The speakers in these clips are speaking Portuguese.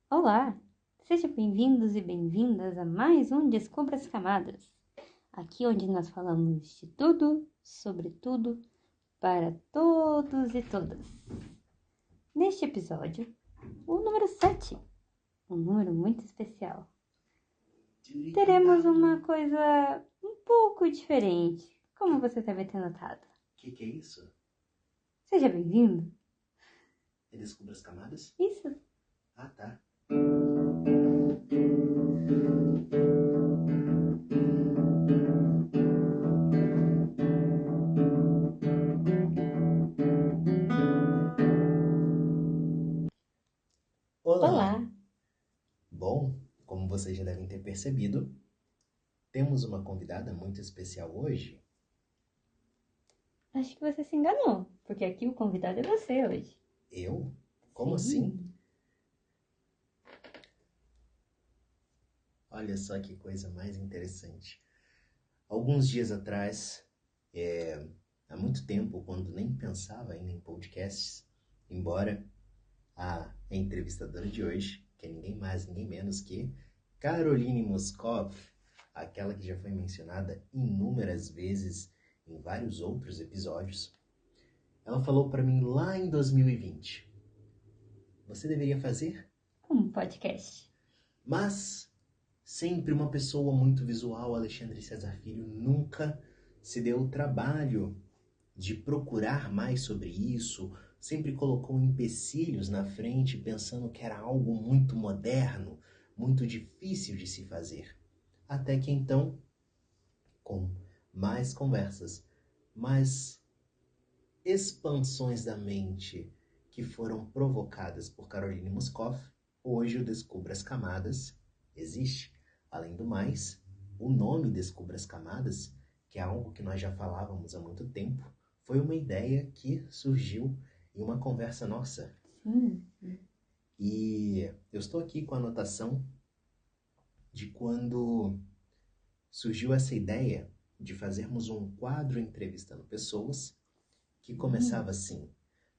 Olá! Sejam bem-vindos e bem-vindas a mais um Descubra as Camadas. Aqui onde nós falamos de tudo, sobre tudo, para todos e todas. Neste episódio, o número 7, um número muito especial. Teremos uma coisa um pouco diferente, como você deve ter notado. Que é isso? Seja bem-vindo. É Descubra as Camadas? Isso. Ah, tá. Olá. Bom, como vocês já devem ter percebido, temos uma convidada muito especial hoje. Acho que você se enganou, porque aqui o convidado é você hoje. Eu? Como Sim. assim? Olha só que coisa mais interessante. Alguns dias atrás, há muito tempo, quando nem pensava ainda em podcasts, embora a entrevistadora de hoje, que é ninguém mais, ninguém menos que Caroline Moscow, aquela que já foi mencionada inúmeras vezes em vários outros episódios, ela falou para mim lá em 2020, você deveria fazer? Um podcast. Mas sempre uma pessoa muito visual, Alexandre Cesar Filho, nunca se deu o trabalho de procurar mais sobre isso, sempre colocou empecilhos na frente, pensando que era algo muito moderno, muito difícil de se fazer. Até que então, com mais conversas, mais expansões da mente que foram provocadas por Caroline Moscow, hoje o Descubra as Camadas existe. Além do mais, o nome Descubra as Camadas, que é algo que nós já falávamos há muito tempo, foi uma ideia que surgiu em uma conversa nossa. Sim. E eu estou aqui com a anotação de quando surgiu essa ideia de fazermos um quadro entrevistando pessoas que começava assim: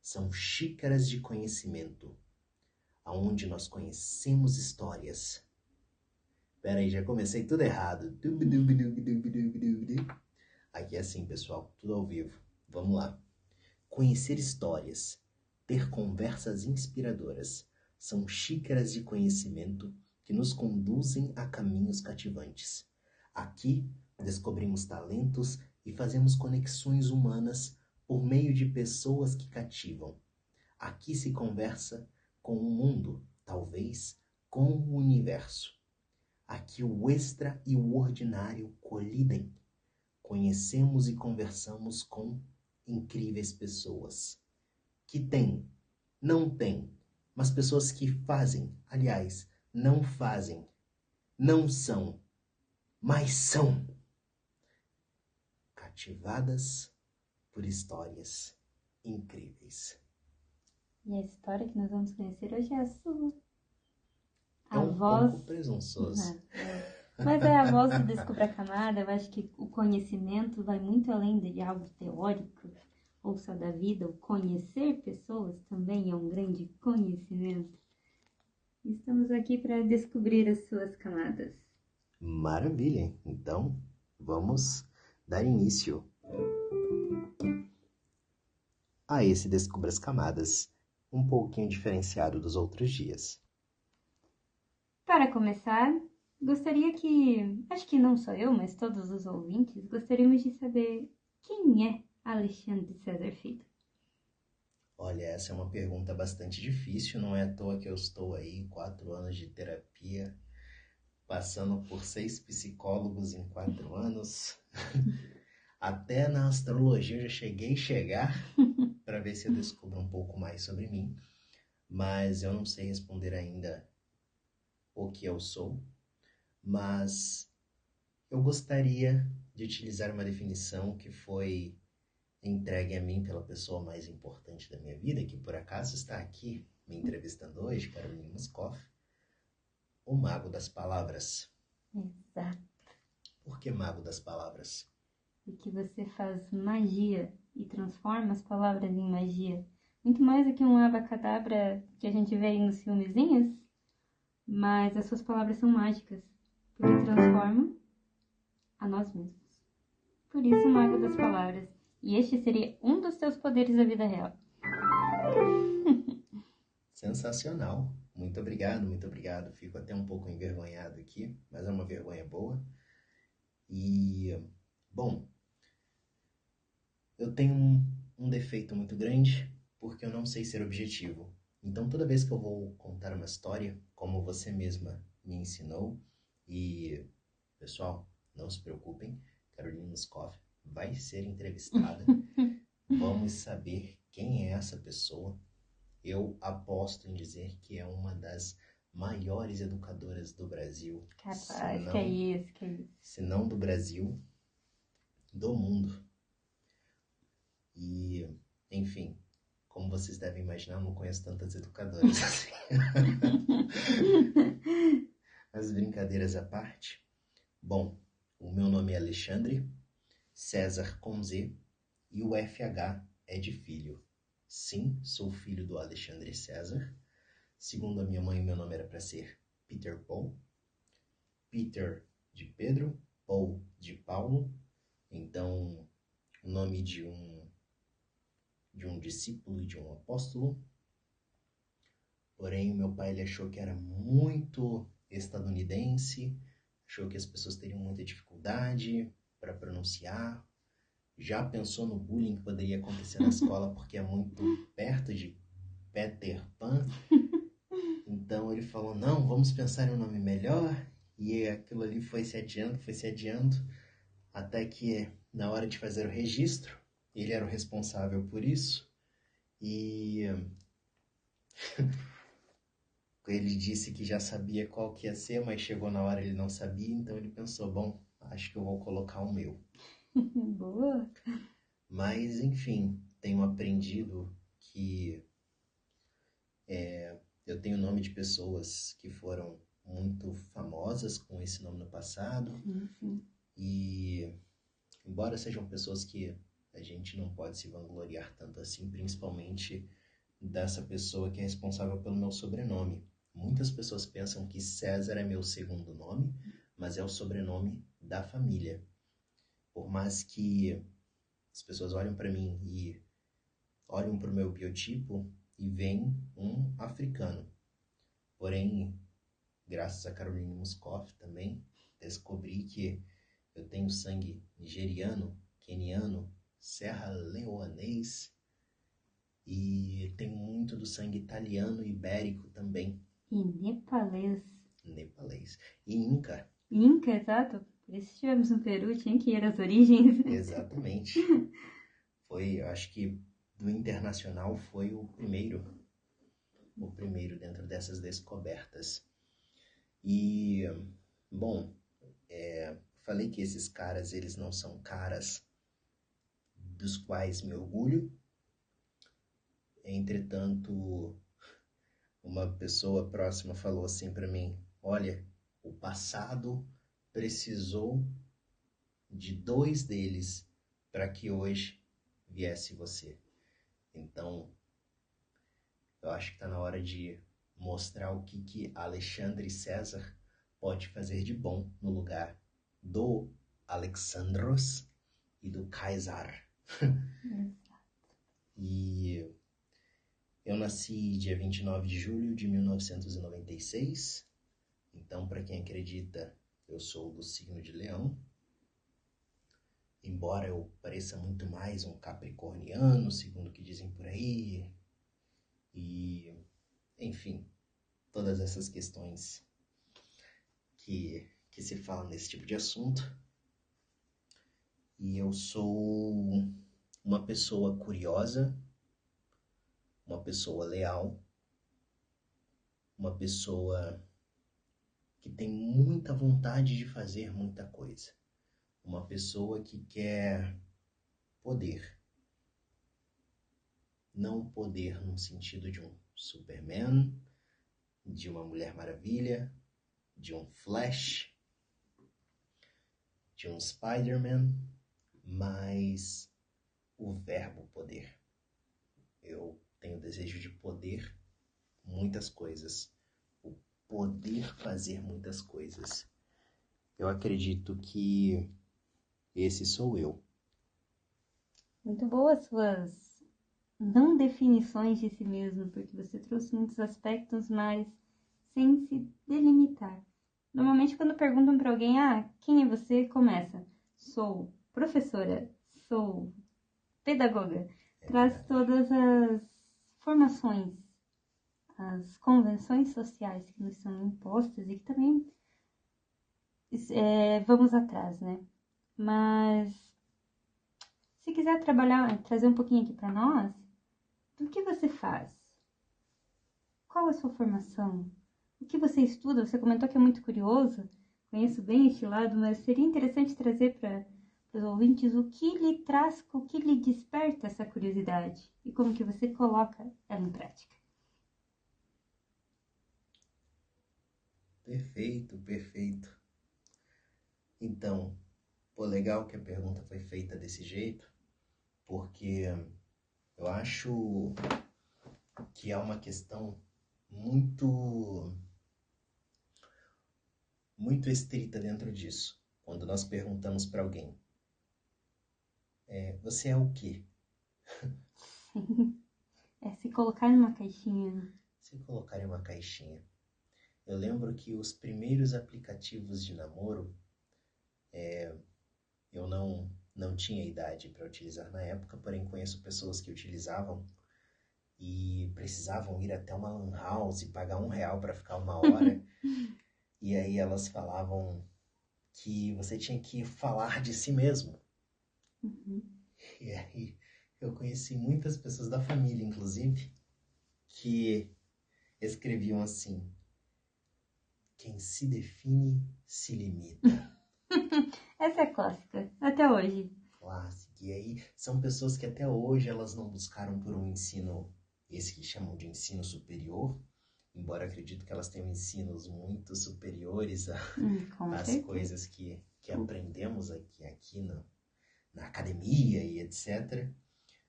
são xícaras de conhecimento, aonde nós conhecemos histórias. Peraí, já comecei tudo errado. Aqui é assim, pessoal, tudo ao vivo. Vamos lá. Conhecer histórias, ter conversas inspiradoras, são xícaras de conhecimento que nos conduzem a caminhos cativantes. Aqui descobrimos talentos e fazemos conexões humanas por meio de pessoas que cativam. Aqui se conversa com o mundo, talvez com o universo. Aqui o extra e o ordinário colidem. Conhecemos e conversamos com incríveis pessoas que têm, não têm, mas pessoas que fazem, aliás, não fazem, não são, mas são cativadas por histórias incríveis. E a história que nós vamos conhecer hoje é a sua. É um pouco presunçoso. Mas é a voz do Descubra a Camada. Eu acho que o conhecimento vai muito além de algo teórico ou só da vida. O conhecer pessoas também é um grande conhecimento. Estamos aqui para descobrir as suas camadas. Maravilha! Então, vamos dar início a esse Descubra as Camadas, um pouquinho diferenciado dos outros dias. Para começar, gostaria que, acho que não só eu, mas todos os ouvintes, gostaríamos de saber quem é Alexandre Cesar Filho. Olha, essa é uma pergunta bastante difícil, não é à toa que eu estou aí 4 anos de terapia, passando por 6 psicólogos em 4 anos. Até na astrologia eu já cheguei a chegar para ver se eu descubro um pouco mais sobre mim, mas eu não sei responder ainda o que eu sou, mas eu gostaria de utilizar uma definição que foi entregue a mim pela pessoa mais importante da minha vida, que por acaso está aqui me entrevistando hoje, Caroline Moscow, o mago das palavras. Exato. Por que mago das palavras? Porque você faz magia e transforma as palavras em magia. Muito mais do que um abacadabra que a gente vê aí nos filmezinhos. Mas as suas palavras são mágicas, porque transformam a nós mesmos. Por isso, o mago das palavras. E este seria um dos teus poderes da vida real. Sensacional. Muito obrigado, muito obrigado. Fico até um pouco envergonhado aqui, mas é uma vergonha boa. E, bom, eu tenho um defeito muito grande, porque eu não sei ser objetivo. Então, toda vez que eu vou contar uma história, como você mesma me ensinou, e, pessoal, não se preocupem, Caroline Moscoff vai ser entrevistada. Vamos saber quem é essa pessoa. Eu aposto em dizer que é uma das maiores educadoras do Brasil. Capaz, que é isso, que é isso. Se não do Brasil, do mundo. E, enfim, como vocês devem imaginar, eu não conheço tantas educadoras assim. As brincadeiras à parte. Bom, o meu nome é Alexandre, César com Z, e o FH é de filho. Sim, sou filho do Alexandre César. Segundo a minha mãe, meu nome era para ser Peter Paul. Peter de Pedro, Paul de Paulo. Então, o nome de um discípulo e de um apóstolo. Porém, o meu pai ele achou que era muito estadunidense, achou que as pessoas teriam muita dificuldade para pronunciar. Já pensou no bullying que poderia acontecer na escola porque é muito perto de Peter Pan. Então ele falou, não, vamos pensar em um nome melhor. E aquilo ali foi se adiando, até que na hora de fazer o registro, ele era o responsável por isso. E ele disse que já sabia qual que ia ser, mas chegou na hora ele não sabia, então ele pensou, bom, acho que eu vou colocar o meu. Boa. Mas, enfim, tenho aprendido que eu tenho nome de pessoas que foram muito famosas com esse nome no passado. Sim. E, embora sejam pessoas que a gente não pode se vangloriar tanto assim, principalmente dessa pessoa que é responsável pelo meu sobrenome. Muitas pessoas pensam que César é meu segundo nome, mas é o sobrenome da família. Por mais que as pessoas olhem para mim e olham para o meu biotipo e veem um africano. Porém, graças a Caroline Moscoff também, descobri que eu tenho sangue nigeriano, queniano, serra-leonês e tenho muito do sangue italiano e ibérico também. E nepalês. Nepalês. E Inca. Inca, exato. Por isso estivemos no Peru, tinha que ir às origens. Exatamente. Foi, eu acho que do internacional foi o primeiro dentro dessas descobertas. E, bom, falei que esses caras, eles não são caras dos quais me orgulho. Entretanto, uma pessoa próxima falou assim para mim, olha, o passado precisou de 2 deles para que hoje viesse você. Então, eu acho que está na hora de mostrar o que Alexandre César pode fazer de bom no lugar do Alexandros e do Caesar. E eu nasci dia 29 de julho de 1996. Então, para quem acredita, eu sou do signo de Leão. Embora eu pareça muito mais um capricorniano, segundo o que dizem por aí. E, enfim, todas essas questões que se falam nesse tipo de assunto. E eu sou uma pessoa curiosa, uma pessoa leal, uma pessoa que tem muita vontade de fazer muita coisa. Uma pessoa que quer poder. Não poder no sentido de um Superman, de uma Mulher Maravilha, de um Flash, de um Spider-Man, mas o verbo poder. Eu tenho desejo de poder muitas coisas. O poder fazer muitas coisas. Eu acredito que esse sou eu. Muito boas suas não definições de si mesmo, porque você trouxe muitos aspectos, mas sem se delimitar. Normalmente, quando perguntam para alguém, quem é você? Começa, sou professora, sou pedagoga. Traz todas as formações, as convenções sociais que nos são impostas e que também vamos atrás, né? Mas, se quiser trazer um pouquinho aqui para nós, do que você faz? Qual a sua formação? O que você estuda? Você comentou que é muito curioso. Conheço bem este lado, mas seria interessante trazer para os ouvintes o que lhe traz, o que lhe desperta essa curiosidade e como que você coloca ela em prática. Perfeito, perfeito. Então, legal que a pergunta foi feita desse jeito, porque eu acho que é uma questão muito estrita dentro disso. Quando nós perguntamos para alguém, você é o quê? Sim, se colocar numa caixinha. Né? Se colocar em uma caixinha. Eu lembro que os primeiros aplicativos de namoro, eu não tinha idade para utilizar na época, porém conheço pessoas que utilizavam e precisavam ir até uma lan house e pagar R$1 para ficar 1 hora. E aí elas falavam que você tinha que falar de si mesmo. Uhum. E aí eu conheci muitas pessoas da família, inclusive, que escreviam assim: quem se define se limita. Essa é clássica, até hoje. Clássica. E aí são pessoas que até hoje elas não buscaram por um ensino, esse que chamam de ensino superior, embora acredito que elas tenham ensinos muito superiores às coisas que aprendemos aqui na academia e etc.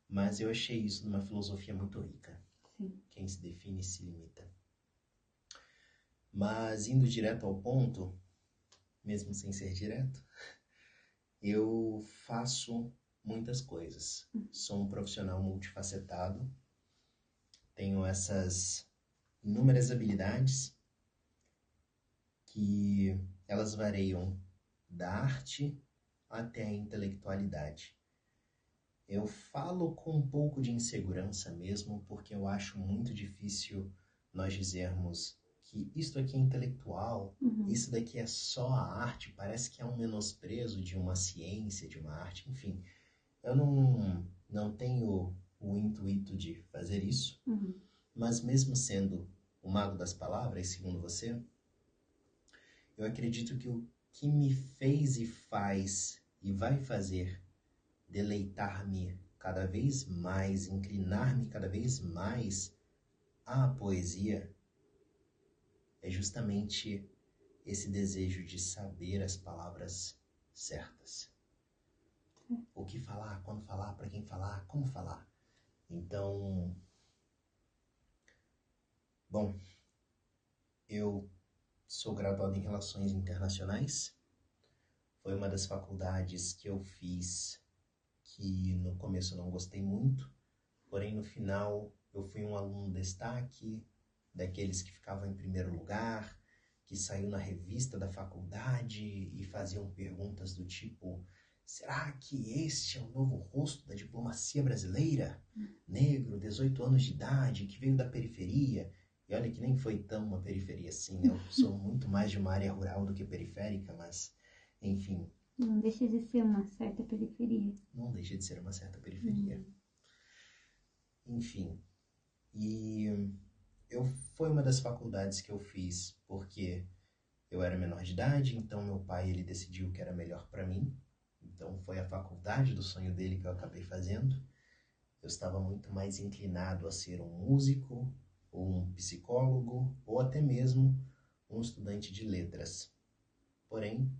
Mas eu achei isso numa filosofia muito rica. Sim. Quem se define se limita. Mas indo direto ao ponto, mesmo sem ser direto, eu faço muitas coisas. Sou um profissional multifacetado, tenho essas inúmeras habilidades que elas variam da arte até a intelectualidade. Eu falo com um pouco de insegurança mesmo, porque eu acho muito difícil nós dizermos que isto aqui é intelectual, isso daqui é só a arte, parece que é um menosprezo de uma ciência, de uma arte, enfim. Eu não tenho o intuito de fazer isso, mas mesmo sendo o mago das palavras, segundo você, eu acredito que o que me fez e faz e vai fazer deleitar-me cada vez mais, inclinar-me cada vez mais à poesia, é justamente esse desejo de saber as palavras certas. O que falar, quando falar, para quem falar, como falar. Então, bom, eu sou graduado em Relações Internacionais. Foi uma das faculdades que eu fiz que no começo eu não gostei muito, porém no final eu fui um aluno destaque, daqueles que ficavam em primeiro lugar, que saiu na revista da faculdade e faziam perguntas do tipo: será que este é o novo rosto da diplomacia brasileira? Negro, 18 anos de idade, que veio da periferia. E olha que nem foi tão uma periferia assim, né? Eu sou muito mais de uma área rural do que periférica, mas, enfim. Não deixa de ser uma certa periferia. Não deixa de ser uma certa periferia. Enfim. E foi uma das faculdades que eu fiz porque eu era menor de idade, então meu pai ele decidiu que era melhor para mim. Então foi a faculdade do sonho dele que eu acabei fazendo. Eu estava muito mais inclinado a ser um músico, ou um psicólogo, ou até mesmo um estudante de letras. Porém,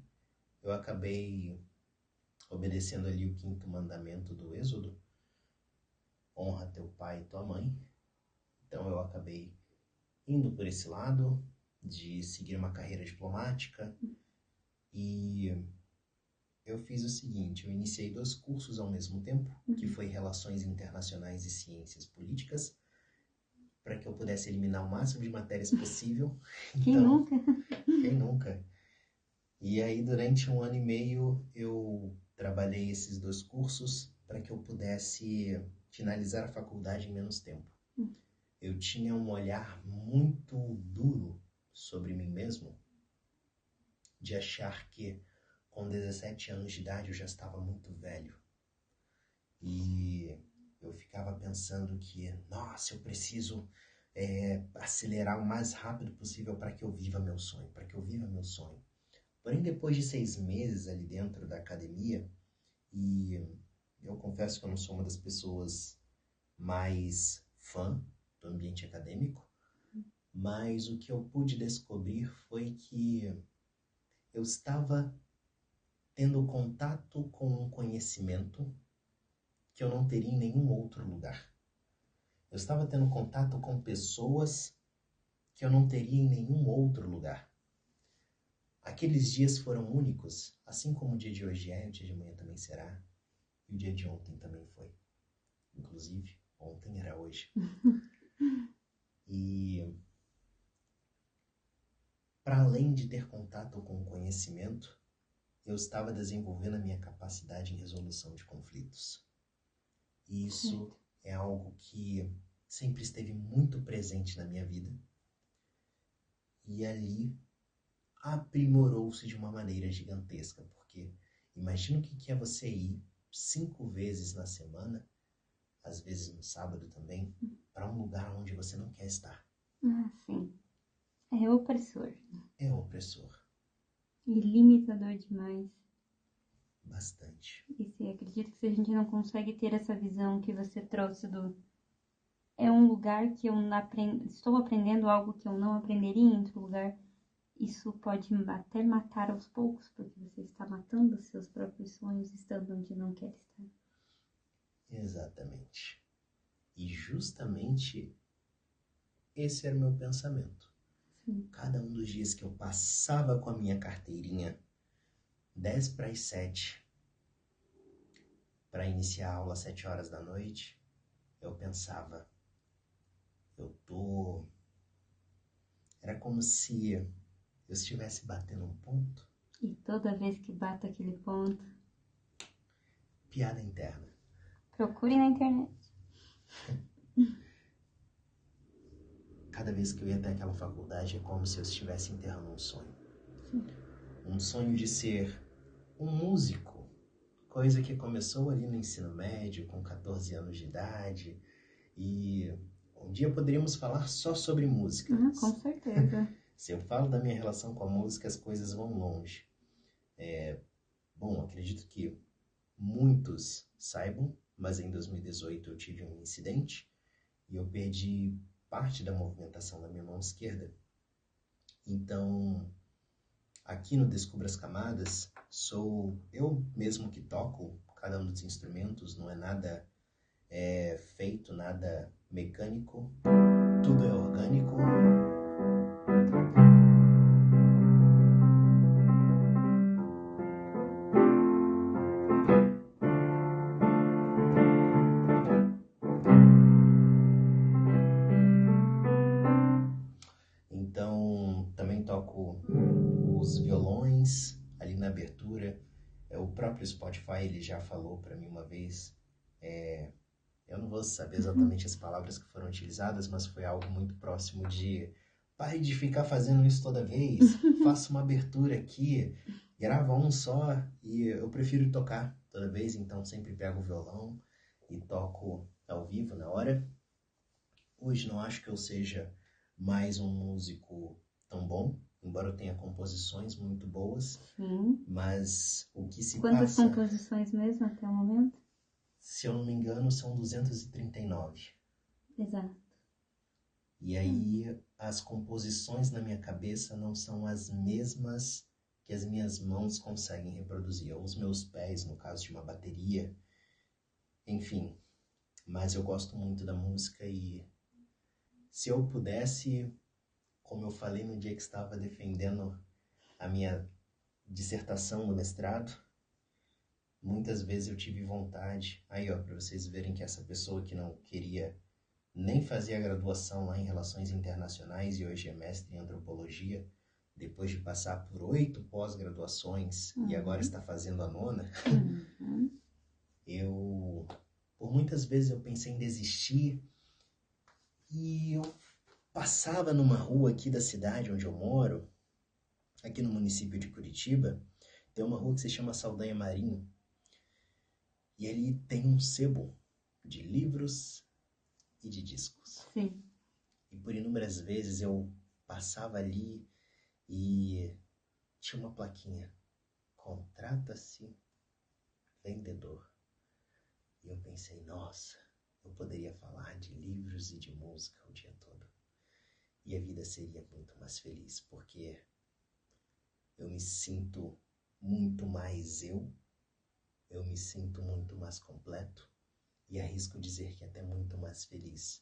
eu acabei obedecendo ali o 5º mandamento do Êxodo: honra teu pai e tua mãe. Então eu acabei indo por esse lado, de seguir uma carreira diplomática e eu fiz o seguinte, eu iniciei 2 cursos ao mesmo tempo, que foi Relações Internacionais e Ciências Políticas, para que eu pudesse eliminar o máximo de matérias possível. Quem nunca? Quem nunca? E aí, durante 1 ano e meio, eu trabalhei esses 2 cursos para que eu pudesse finalizar a faculdade em menos tempo. Eu tinha um olhar muito duro sobre mim mesmo, de achar que com 17 anos de idade eu já estava muito velho. E eu ficava pensando que, nossa, eu preciso acelerar o mais rápido possível para que eu viva meu sonho, Porém, depois de 6 meses ali dentro da academia, e eu confesso que eu não sou uma das pessoas mais fã do ambiente acadêmico, mas o que eu pude descobrir foi que eu estava tendo contato com um conhecimento que eu não teria em nenhum outro lugar. Eu estava tendo contato com pessoas que eu não teria em nenhum outro lugar. Aqueles dias foram únicos, assim como o dia de hoje é, o dia de amanhã também será, e o dia de ontem também foi. Inclusive, ontem era hoje. E para além de ter contato com o conhecimento, eu estava desenvolvendo a minha capacidade em resolução de conflitos. E isso é algo que sempre esteve muito presente na minha vida. E ali aprimorou-se de uma maneira gigantesca, porque imagina o que é você ir 5 vezes na semana, às vezes no sábado também, para um lugar onde você não quer estar. Ah, sim. É opressor. É opressor. E limitador demais. Bastante. E você acredita que se a gente não consegue ter essa visão que você trouxe é um lugar que eu estou aprendendo algo que eu não aprenderia em outro lugar, isso pode até matar aos poucos, porque você está matando os seus próprios sonhos estando onde não quer estar. Exatamente. E justamente esse era o meu pensamento. Sim. Cada um dos dias que eu passava com a minha carteirinha 10 para as 7 para iniciar a aula às 7 horas da noite, eu pensava, era como se eu estivesse batendo um ponto. E toda vez que bato aquele ponto... Piada interna. Procure na internet. Cada vez que eu ia até aquela faculdade é como se eu estivesse enterrando um sonho. Sim. Um sonho de ser um músico, coisa que começou ali no ensino médio, com 14 anos de idade, e um dia poderíamos falar só sobre música. Com certeza. Se eu falo da minha relação com a música, as coisas vão longe. Bom, acredito que muitos saibam, mas em 2018 eu tive um incidente e eu perdi parte da movimentação da minha mão esquerda. Então, aqui no Descubra as Camadas, sou eu mesmo que toco cada um dos instrumentos, não é nada feito, nada mecânico, tudo é orgânico. Então, também toco os violões ali na abertura. O próprio Spotify, ele já falou para mim uma vez, eu não vou saber exatamente as palavras que foram utilizadas, mas foi algo muito próximo de pare de ficar fazendo isso toda vez, faça uma abertura aqui, grava um só, e eu prefiro tocar toda vez, então sempre pego o violão e toco ao vivo na hora. Hoje não acho que eu seja mais um músico tão bom, embora eu tenha composições muito boas. Sim. Mas o que se Quantas passa... composições mesmo até o momento? Se eu não me engano, são 239. Exato. E aí, as composições na minha cabeça não são as mesmas que as minhas mãos conseguem reproduzir, ou os meus pés, no caso de uma bateria. Enfim, mas eu gosto muito da música e se eu pudesse como eu falei no dia que estava defendendo a minha dissertação no mestrado, muitas vezes eu tive vontade, aí ó, para vocês verem que essa pessoa que não queria nem fazer a graduação lá em Relações Internacionais e hoje é mestre em Antropologia, depois de passar por 8 pós-graduações e agora está fazendo a 9ª, por muitas vezes eu pensei em desistir e eu passava numa rua aqui da cidade onde eu moro, aqui no município de Curitiba, tem uma rua que se chama Saldanha Marinho e ali tem um sebo de livros e de discos. Sim. E por inúmeras vezes eu passava ali e tinha uma plaquinha, contrata-se vendedor. E eu pensei, nossa, eu poderia falar de livros e de música o dia todo. E a vida seria muito mais feliz, porque eu me sinto muito mais eu me sinto muito mais completo e arrisco dizer que até muito mais feliz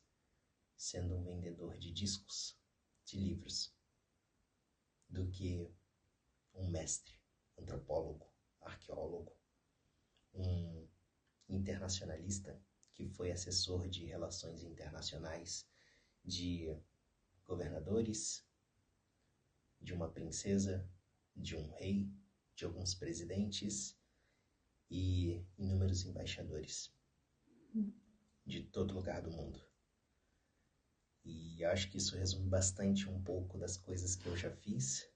sendo um vendedor de discos, de livros, do que um mestre, antropólogo, arqueólogo, um internacionalista que foi assessor de relações internacionais de governadores, de uma princesa, de um rei, de alguns presidentes e inúmeros embaixadores de todo lugar do mundo. E acho que isso resume bastante um pouco das coisas que eu já fiz.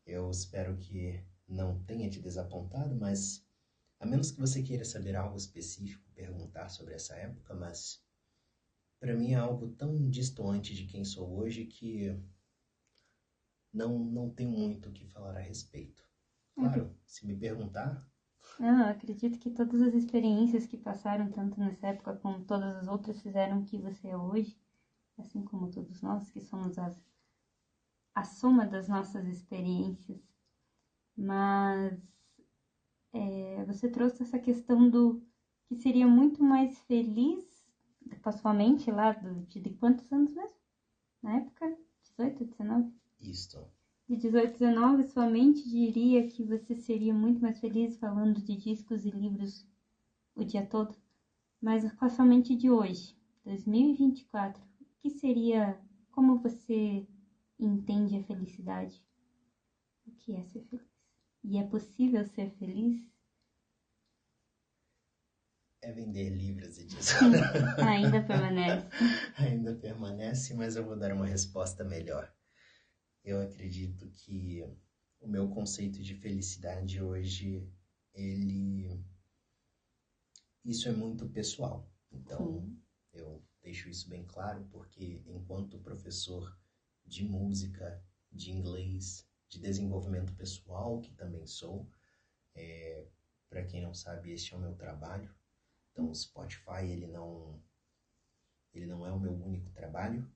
Eu espero que não tenha te desapontado, mas a menos que você queira saber algo específico, perguntar sobre essa época, mas para mim é algo tão distoante de quem sou hoje que não tenho muito o que falar a respeito. Claro, se me perguntar... Não, eu acredito que todas as experiências que passaram, tanto nessa época como todas as outras, fizeram o que você é hoje, assim como todos nós, que somos a soma das nossas experiências. Mas você trouxe essa questão do que seria muito mais feliz com a sua mente lá, de quantos anos mesmo? Na época? 18, 19? Isto. De 18, 19, sua mente diria que você seria muito mais feliz falando de discos e livros o dia todo. Mas com a sua mente de hoje, 2024, o que seria, como você entende a felicidade? O que é ser feliz? E é possível ser feliz? É vender livros e discos. Ainda permanece. Ainda permanece, mas eu vou dar uma resposta melhor. Eu acredito que o meu conceito de felicidade hoje, isso é muito pessoal. Então, eu deixo isso bem claro, porque enquanto professor de música, de inglês, de desenvolvimento pessoal, que também sou, para quem não sabe, este é o meu trabalho. Então, o Spotify, ele não é o meu único trabalho.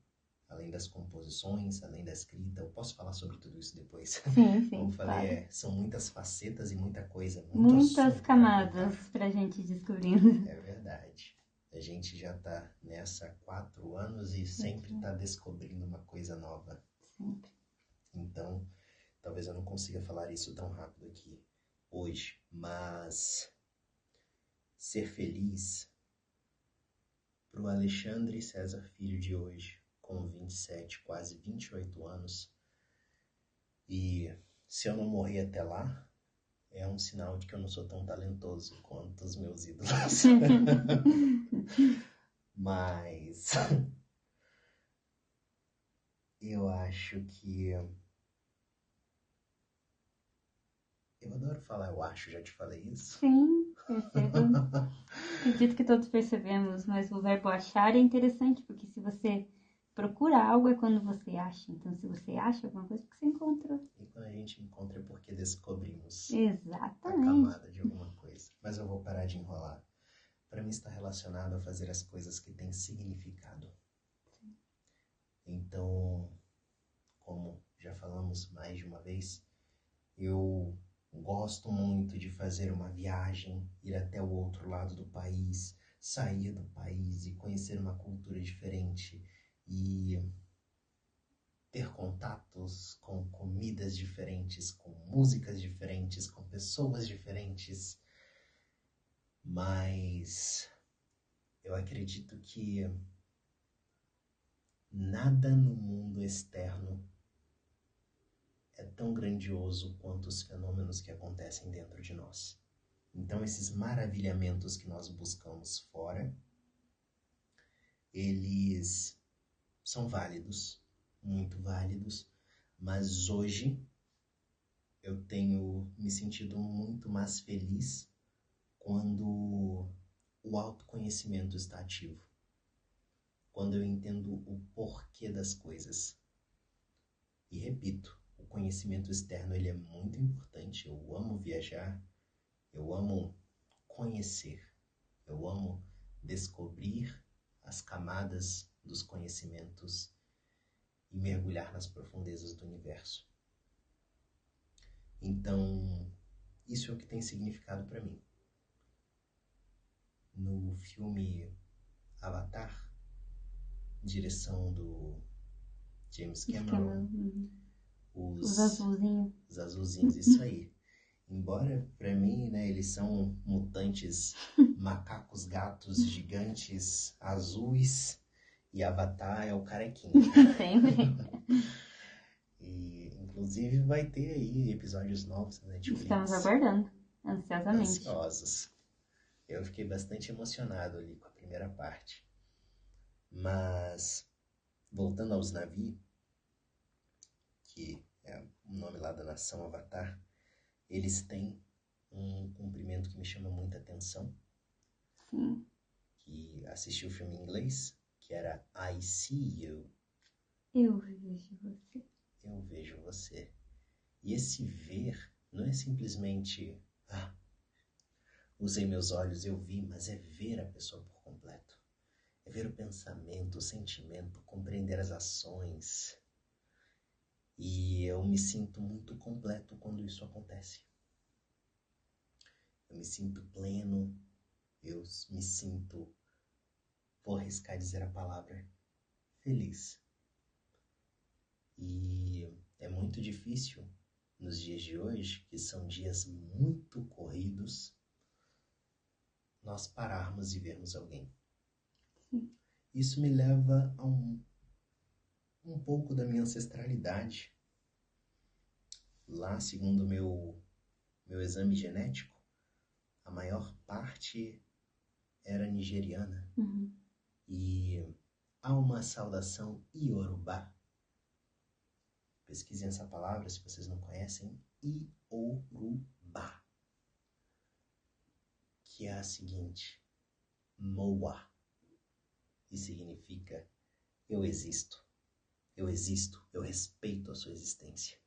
Além das composições, além da escrita, eu posso falar sobre tudo isso depois. Sim, Como eu falei, claro. São muitas facetas e muita coisa. Muitas camadas pra gente descobrindo. É verdade. A gente já tá nessa há 4 anos e sempre tá descobrindo uma coisa nova. Sempre. Então, talvez eu não consiga falar isso tão rápido aqui hoje, mas ser feliz pro Alexandre César Filho de hoje, com 27, quase 28 anos. E se eu não morrer até lá, é um sinal de que eu não sou tão talentoso quanto os meus ídolos. Mas eu acho que... Eu adoro falar eu acho, já te falei isso? Sim, percebo. Acredito que todos percebemos, mas o verbo achar é interessante, porque se você procura algo é quando você acha. Então, se você acha alguma coisa, é porque você encontrou. E quando a gente encontra é porque descobrimos Exatamente. a camada de alguma coisa. Mas eu vou parar de enrolar. Para mim está relacionado a fazer as coisas que têm significado. Sim. Então, como já falamos mais de uma vez, eu gosto muito de fazer uma viagem, ir até o outro lado do país, sair do país e conhecer uma cultura diferente. E ter contatos com comidas diferentes, com músicas diferentes, com pessoas diferentes, mas eu acredito que nada no mundo externo é tão grandioso quanto os fenômenos que acontecem dentro de nós. Então, esses maravilhamentos que nós buscamos fora, eles são válidos, muito válidos, mas hoje eu tenho me sentido muito mais feliz quando o autoconhecimento está ativo, quando eu entendo o porquê das coisas. E repito, o conhecimento externo ele é muito importante. Eu amo viajar, eu amo conhecer, eu amo descobrir as camadas dos conhecimentos e mergulhar nas profundezas do universo. Então, isso é o que tem significado para mim. No filme Avatar, direção do James Cameron, os azulzinhos. Os azulzinhos, isso aí. Embora, para mim, né, eles são mutantes, macacos, gatos, gigantes, azuis, e Avatar é o carequinha. Sempre. E, inclusive, vai ter aí episódios novos na Netflix. Estamos aguardando, ansiosamente. Ansiosos. Eu fiquei bastante emocionado ali com a primeira parte. Mas, voltando aos Na'vi, que é o nome lá da nação Avatar, eles têm um cumprimento que me chama muita atenção. Sim. Que assisti o filme em inglês, que era I see you. Eu vejo você. Eu vejo você. E esse ver não é simplesmente, usei meus olhos, eu vi, mas é ver a pessoa por completo. É ver o pensamento, o sentimento, compreender as ações. E eu me sinto muito completo quando isso acontece. Eu me sinto pleno, eu me sinto, vou arriscar dizer a palavra, feliz. E é muito difícil nos dias de hoje, que são dias muito corridos, nós pararmos e vermos alguém. Sim. Isso me leva a um pouco da minha ancestralidade. Lá, segundo meu exame genético, a maior parte era nigeriana. Uhum. E há uma saudação iorubá. Pesquisem essa palavra se vocês não conhecem. Iorubá. Que é a seguinte: Moa. E significa eu existo. Eu existo, eu respeito a sua existência.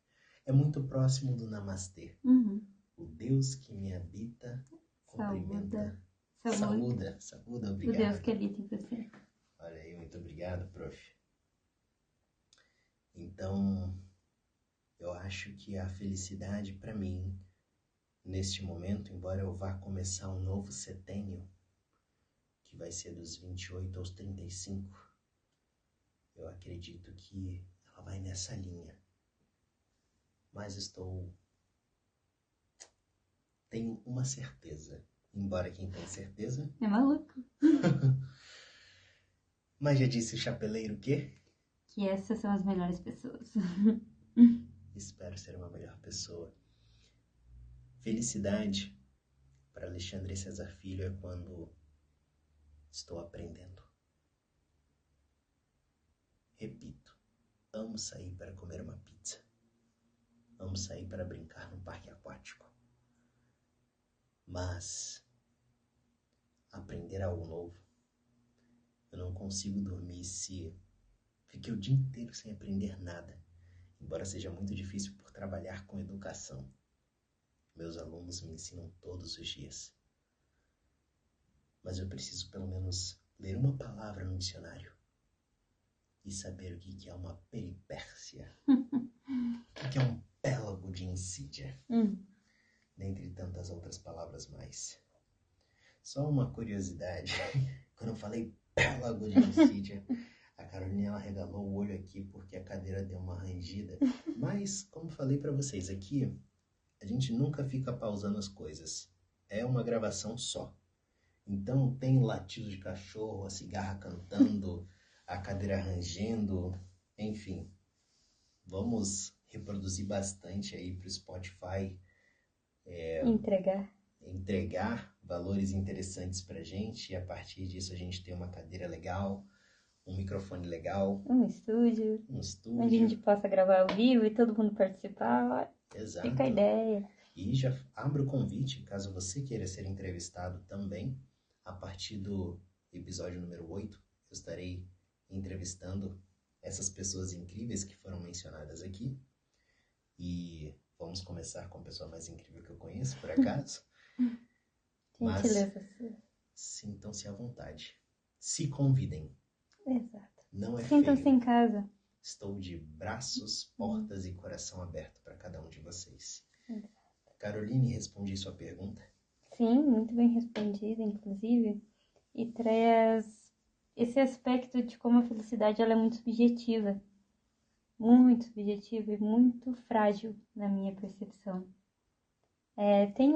É muito próximo do Namastê. Uhum. O Deus que me habita, cumprimenta. Saúda, obrigado. O Deus que habita em você. Olha aí, muito obrigado, prof. Então, eu acho que a felicidade para mim, neste momento, embora eu vá começar um novo setênio, que vai ser dos 28 aos 35, eu acredito que ela vai nessa linha. Mas tenho uma certeza, embora quem tem certeza... É maluco. Mas já disse o chapeleiro o quê? Que essas são as melhores pessoas. Espero ser uma melhor pessoa. Felicidade, para Alexandre César Filho, é quando estou aprendendo. Repito, amo sair para comer uma pizza. Amo sair para brincar num parque aquático. Mas aprender algo novo, eu não consigo dormir se fiquei o dia inteiro sem aprender nada, embora seja muito difícil por trabalhar com educação. Meus alunos me ensinam todos os dias. Mas eu preciso pelo menos ler uma palavra no dicionário e saber o que é uma peripécia, o que é um pélago de insídia, dentre tantas outras palavras mais. Só uma curiosidade, quando eu falei pélago de insídia, a Carol Carolina, ela regalou o olho aqui porque a cadeira deu uma rangida. Mas, como falei para vocês aqui, a gente nunca fica pausando as coisas. É uma gravação só. Então tem latido de cachorro, a cigarra cantando, a cadeira rangendo, enfim. Vamos reproduzir bastante aí para o Spotify entregar valores interessantes para a gente. E a partir disso a gente tem uma cadeira legal, um microfone legal. Um estúdio. Onde a gente possa gravar ao vivo e todo mundo participar. Exato. Fica a ideia. E já abro o convite, caso você queira ser entrevistado também, a partir do episódio número 8, eu estarei entrevistando essas pessoas incríveis que foram mencionadas aqui. E vamos começar com a pessoa mais incrível que eu conheço, por acaso. Mas sintam-se à vontade. Se convidem. Exato. Não é Sintam-se feio. em casa. Estou de braços, portas e coração aberto para cada um de vocês. Exato. Caroline, respondi sua pergunta? Sim, muito bem respondida, inclusive. E traz esse aspecto de como a felicidade ela é muito subjetiva. Muito subjetiva e muito frágil na minha percepção. Tem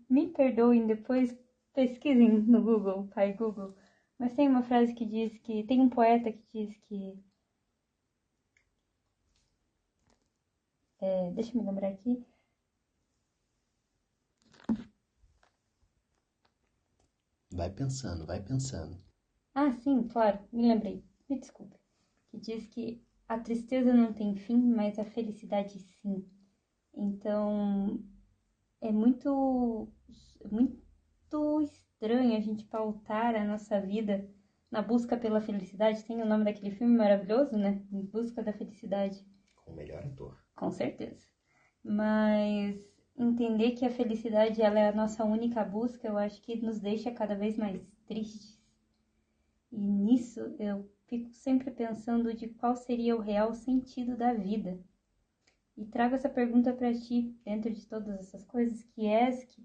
me perdoem depois, pesquisem no Google, pai Google, mas tem uma frase que diz que, tem um poeta que diz que, deixa eu me lembrar aqui, Vai pensando, vai pensando. Ah, sim, claro, me lembrei, me desculpe, que diz que a tristeza não tem fim, mas a felicidade sim. Então, é muito estranho a gente pautar a nossa vida na busca pela felicidade. Tem o nome daquele filme maravilhoso, né? Em Busca da Felicidade. Com o melhor ator. Com certeza. Mas entender que a felicidade ela é a nossa única busca, eu acho que nos deixa cada vez mais tristes. E nisso eu fico sempre pensando de qual seria o real sentido da vida. E trago essa pergunta para ti, dentro de todas essas coisas que és, que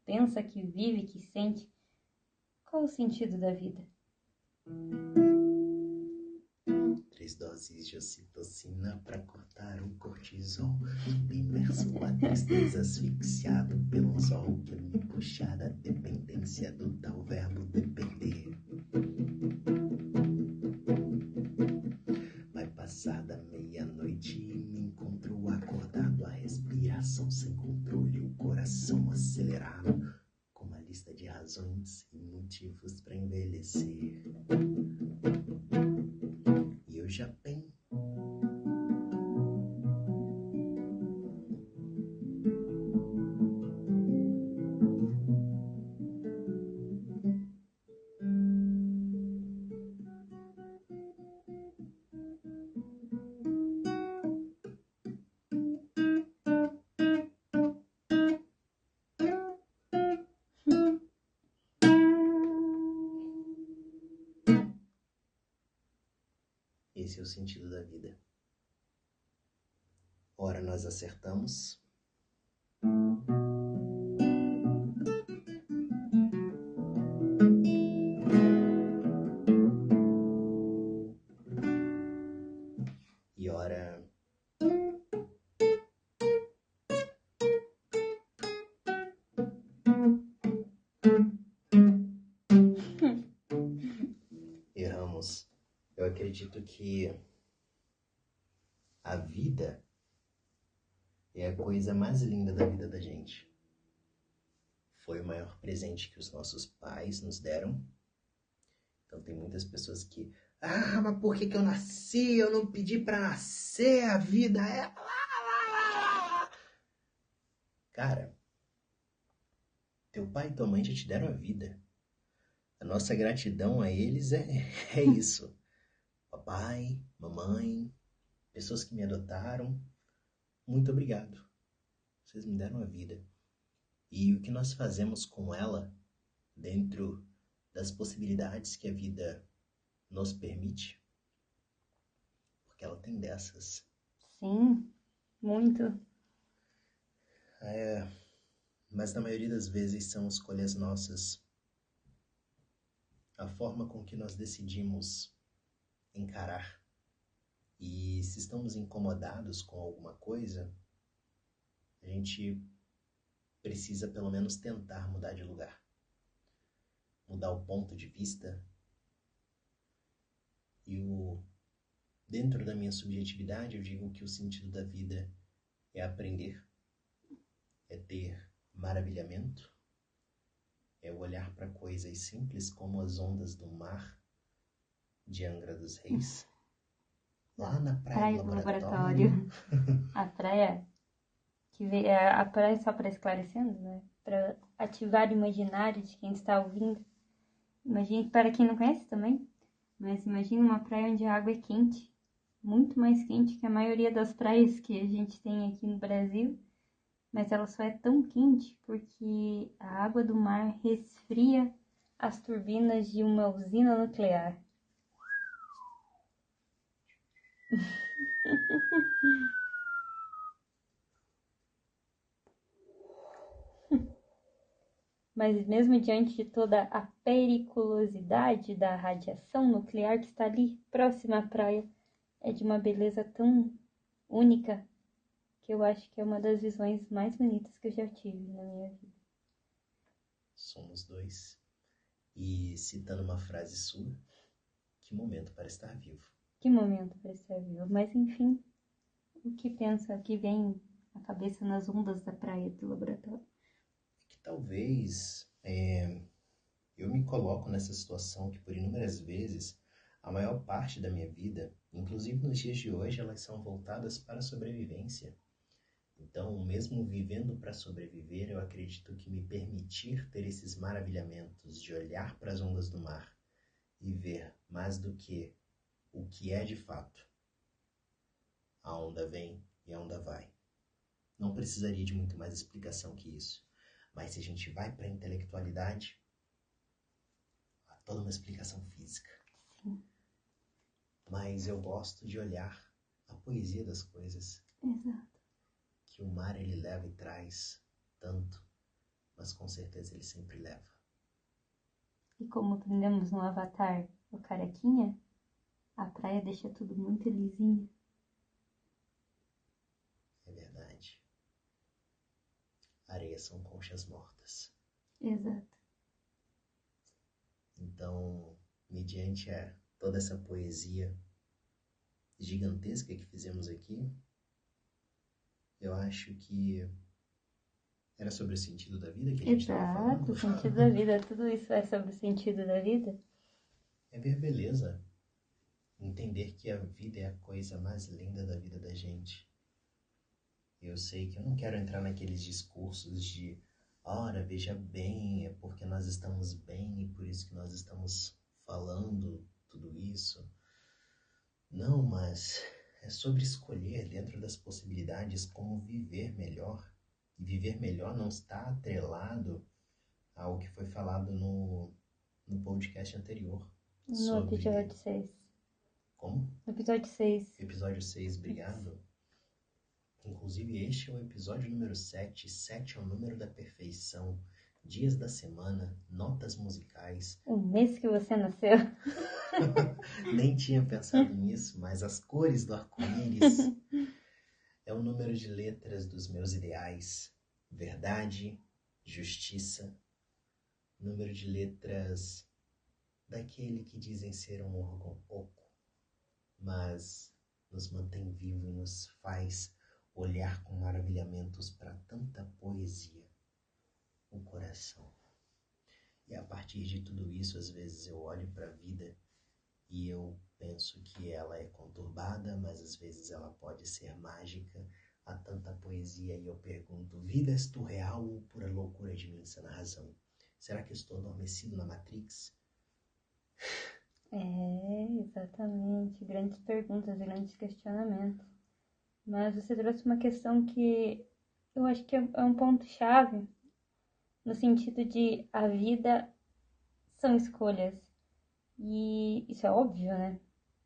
pensa, que vive, que sente. Qual o sentido da vida? 3 doses de ocitocina pra cortar o cortisol. Imerso a tristeza, asfixiado pelo anzol. Quero me puxar da dependência do tal verbo depender. Vai passar da meia-noite e me encontro acordado. A respiração sem controle, o coração acelerado. Com uma lista de razões e motivos pra envelhecer. E eu já penso. Esse é o sentido da vida. Ora nós acertamos. E ora... erramos. Eu acredito que a vida é a coisa mais linda da vida da gente. Foi o maior presente que os nossos pais nos deram. Então tem muitas pessoas que... Ah, mas por que eu nasci? Eu não pedi pra nascer, a vida é... Cara, teu pai e tua mãe já te deram a vida. A nossa gratidão a eles é isso. Papai, mamãe, pessoas que me adotaram, muito obrigado. Vocês me deram a vida. E o que nós fazemos com ela, dentro das possibilidades que a vida nos permite, porque ela tem dessas. Sim, muito. Mas na maioria das vezes são escolhas nossas. A forma com que nós decidimos encarar. E se estamos incomodados com alguma coisa, a gente precisa pelo menos tentar mudar de lugar. Mudar o ponto de vista. Dentro da minha subjetividade, eu digo que o sentido da vida é aprender, é ter maravilhamento, é olhar para coisas simples como as ondas do mar de Angra dos Reis, lá na praia do laboratório. A praia, a praia, só para esclarecendo, né? Para ativar o imaginário de quem está ouvindo. Imagine, para quem não conhece também, mas imagine uma praia onde a água é quente, muito mais quente que a maioria das praias que a gente tem aqui no Brasil, mas ela só é tão quente porque a água do mar resfria as turbinas de uma usina nuclear. Mas mesmo diante de toda a periculosidade da radiação nuclear que está ali próxima à praia, é de uma beleza tão única que eu acho que é uma das visões mais bonitas que eu já tive na minha vida. Somos dois. E citando uma frase sua, que momento para estar vivo. Que momento para estar vivo. Mas enfim, o que pensa, o que vem à cabeça nas ondas da praia do laboratório? Que talvez eu me coloco nessa situação que por inúmeras vezes a maior parte da minha vida, inclusive nos dias de hoje, elas são voltadas para a sobrevivência. Então, mesmo vivendo para sobreviver, eu acredito que me permitir ter esses maravilhamentos de olhar para as ondas do mar e ver mais do que o que é de fato. A onda vem e a onda vai. Não precisaria de muito mais explicação que isso. Mas se a gente vai para a intelectualidade, há toda uma explicação física. Sim. Mas eu gosto de olhar a poesia das coisas. Exato. Que o mar ele leva e traz tanto, mas com certeza ele sempre leva. E como aprendemos no Avatar, o Carequinha, a praia deixa tudo muito lisinho. É verdade. Areias são conchas mortas. Exato. Então, mediante toda essa poesia gigantesca que fizemos aqui, eu acho que era sobre o sentido da vida que a gente estava falando. Exato, o sentido da vida. Tudo isso é sobre o sentido da vida. É ver beleza. Entender que a vida é a coisa mais linda da vida da gente. Eu sei que eu não quero entrar naqueles discursos de ora, veja bem, é porque nós estamos bem e por isso que nós estamos falando tudo isso. Não, mas é sobre escolher dentro das possibilidades como viver melhor. E viver melhor não está atrelado ao que foi falado no podcast anterior. No episódio 6. Como? No episódio 6. Episódio 6, obrigado. Inclusive este é o episódio número 7. 7 é o número da perfeição. Dias da semana, notas musicais. O mês que você nasceu. Nem tinha pensado nisso, mas as cores do arco-íris é o número de letras dos meus ideais. Verdade, justiça. Número de letras daquele que dizem ser um órgão oco, mas nos mantém vivo e nos faz olhar com maravilhamentos para tanta poesia. O coração. E a partir de tudo isso, às vezes eu olho para a vida e eu penso que ela é conturbada, mas às vezes ela pode ser mágica. Há tanta poesia e eu pergunto, vida és tu real ou pura loucura de minha insana razão? Será que eu estou adormecido na Matrix? É, exatamente. Grandes perguntas, grandes questionamentos. Mas você trouxe uma questão que eu acho que é um ponto-chave, no sentido de a vida são escolhas. E isso é óbvio, né?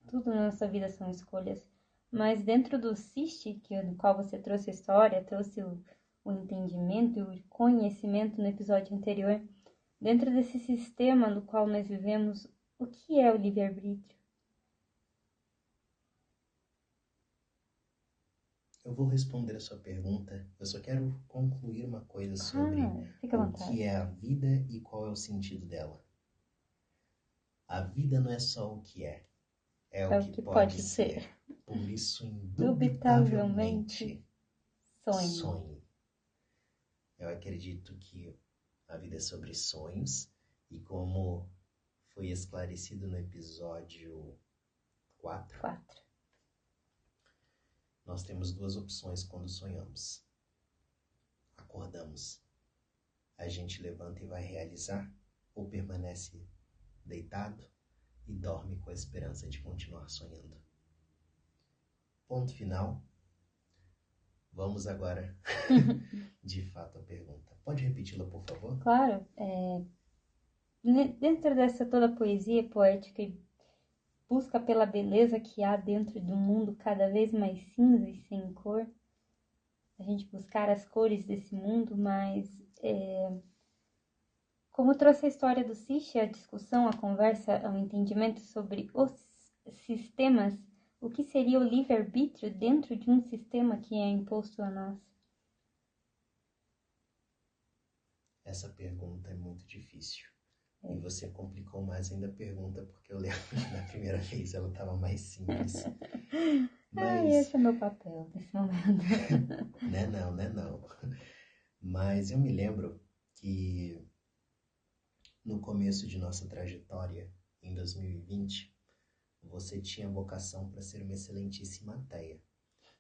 Tudo na nossa vida são escolhas. Mas dentro do SIST, no qual você trouxe a história, trouxe o entendimento e o conhecimento no episódio anterior, dentro desse sistema no qual nós vivemos, o que é o livre-arbítrio? Eu vou responder a sua pergunta. Eu só quero concluir uma coisa sobre Fica à o vontade. que é a vida e qual é o sentido dela. A vida não é só o que é o que pode ser. Por isso, indubitavelmente, sonhe. Eu acredito que a vida é sobre sonhos e como foi esclarecido no episódio 4, nós temos duas opções quando sonhamos. Acordamos, a gente levanta e vai realizar, ou permanece deitado e dorme com a esperança de continuar sonhando. Ponto final. Vamos agora, de fato, à pergunta. Pode repeti-la, por favor? Claro. Dentro dessa toda poesia poética e busca pela beleza que há dentro de um mundo cada vez mais cinza e sem cor, a gente buscar as cores desse mundo, mas como trouxe a história do Siche, a discussão, a conversa, o entendimento sobre os sistemas, o que seria o livre-arbítrio dentro de um sistema que é imposto a nós? Essa pergunta é muito difícil. E você complicou mais ainda a pergunta, porque eu lembro que na primeira vez ela estava mais simples. Mas... esse é meu papel nesse momento. Não é não. Mas eu me lembro que no começo de nossa trajetória, em 2020, você tinha vocação para ser uma excelentíssima ateia.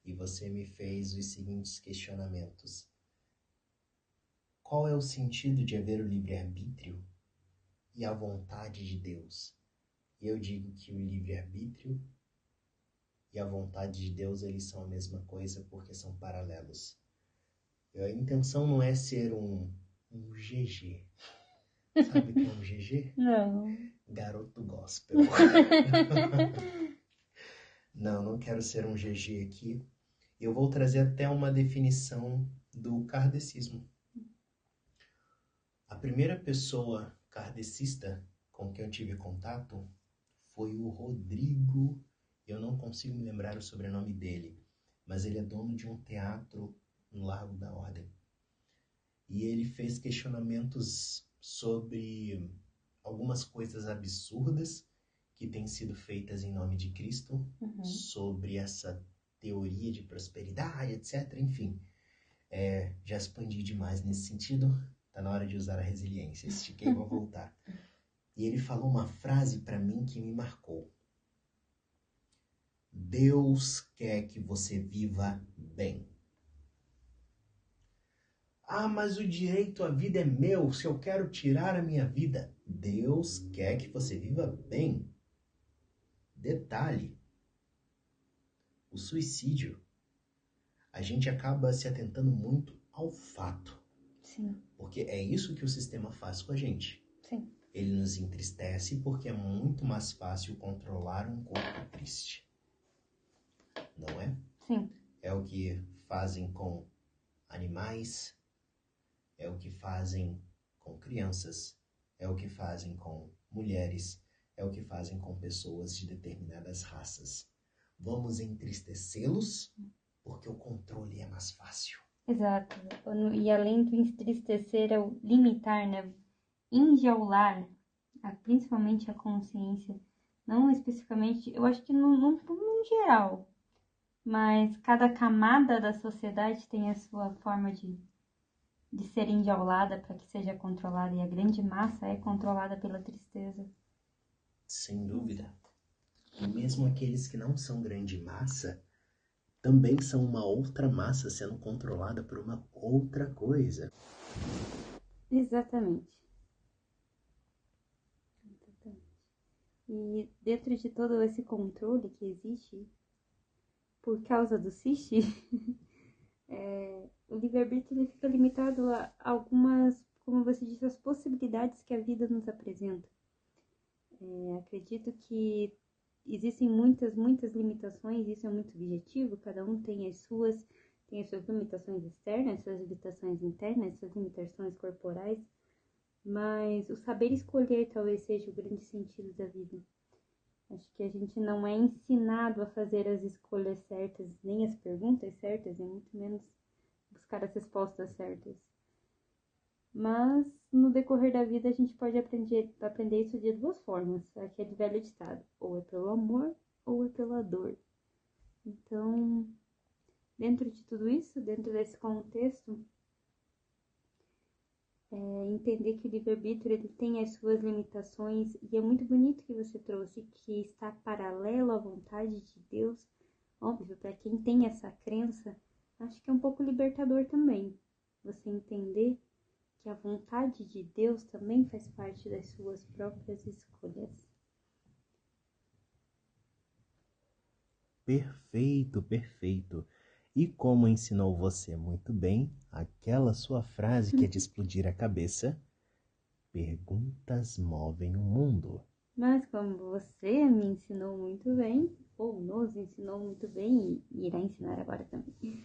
E você me fez os seguintes questionamentos. Qual é o sentido de haver o livre-arbítrio e a vontade de Deus? E eu digo que o livre-arbítrio e a vontade de Deus, eles são a mesma coisa porque são paralelos. A intenção não é ser um GG. Sabe o que é um GG? Não. Garoto gospel. Não quero ser um GG aqui. Eu vou trazer até uma definição do kardecismo. A primeira pessoa kardecista com quem eu tive contato foi o Rodrigo. Eu não consigo me lembrar o sobrenome dele, mas ele é dono de um teatro no Largo da Ordem. E ele fez questionamentos sobre algumas coisas absurdas que têm sido feitas em nome de Cristo, sobre essa teoria de prosperidade, etc. Enfim, já expandi demais nesse sentido, tá na hora de usar a resiliência. Estiquei, vou voltar. E ele falou uma frase para mim que me marcou. Deus quer que você viva bem. Mas o direito à vida é meu, se eu quero tirar a minha vida. Deus quer que você viva bem. Detalhe, o suicídio, a gente acaba se atentando muito ao fato. Sim. Porque é isso que o sistema faz com a gente. Sim. Ele nos entristece porque é muito mais fácil controlar um corpo triste. Não é? Sim. É o que fazem com animais, é o que fazem com crianças, é o que fazem com mulheres, é o que fazem com pessoas de determinadas raças. Vamos entristecê-los porque o controle é mais fácil. Exato. E além do entristecer, é o limitar, né? Enjaular, principalmente a consciência. Não especificamente, eu acho que no geral. Mas cada camada da sociedade tem a sua forma de ser enjaulada para que seja controlada. E a grande massa é controlada pela tristeza. Sem dúvida. E mesmo aqueles que não são grande massa, também são uma outra massa sendo controlada por uma outra coisa. Exatamente. E dentro de todo esse controle que existe, por causa do Siche, o livre-arbítrio ele fica limitado a algumas, como você disse, as possibilidades que a vida nos apresenta. Acredito que existem muitas limitações, isso é muito objetivo, cada um tem as suas limitações externas, suas limitações internas, suas limitações corporais, mas o saber escolher talvez seja o grande sentido da vida. Acho que a gente não é ensinado a fazer as escolhas certas, nem as perguntas certas, e muito menos buscar as respostas certas. Mas no decorrer da vida a gente pode aprender isso de duas formas, aquele velho ditado, ou é pelo amor ou é pela dor. Então, dentro de tudo isso, dentro desse contexto, entender que o livre-arbítrio ele tem as suas limitações, e é muito bonito que você trouxe, que está paralelo à vontade de Deus. Óbvio, para quem tem essa crença, acho que é um pouco libertador também, você entender que a vontade de Deus também faz parte das suas próprias escolhas. Perfeito, perfeito. E como ensinou você muito bem, aquela sua frase que é de explodir a cabeça, perguntas movem o mundo. Mas como você me ensinou muito bem, ou nos ensinou muito bem, e irá ensinar agora também,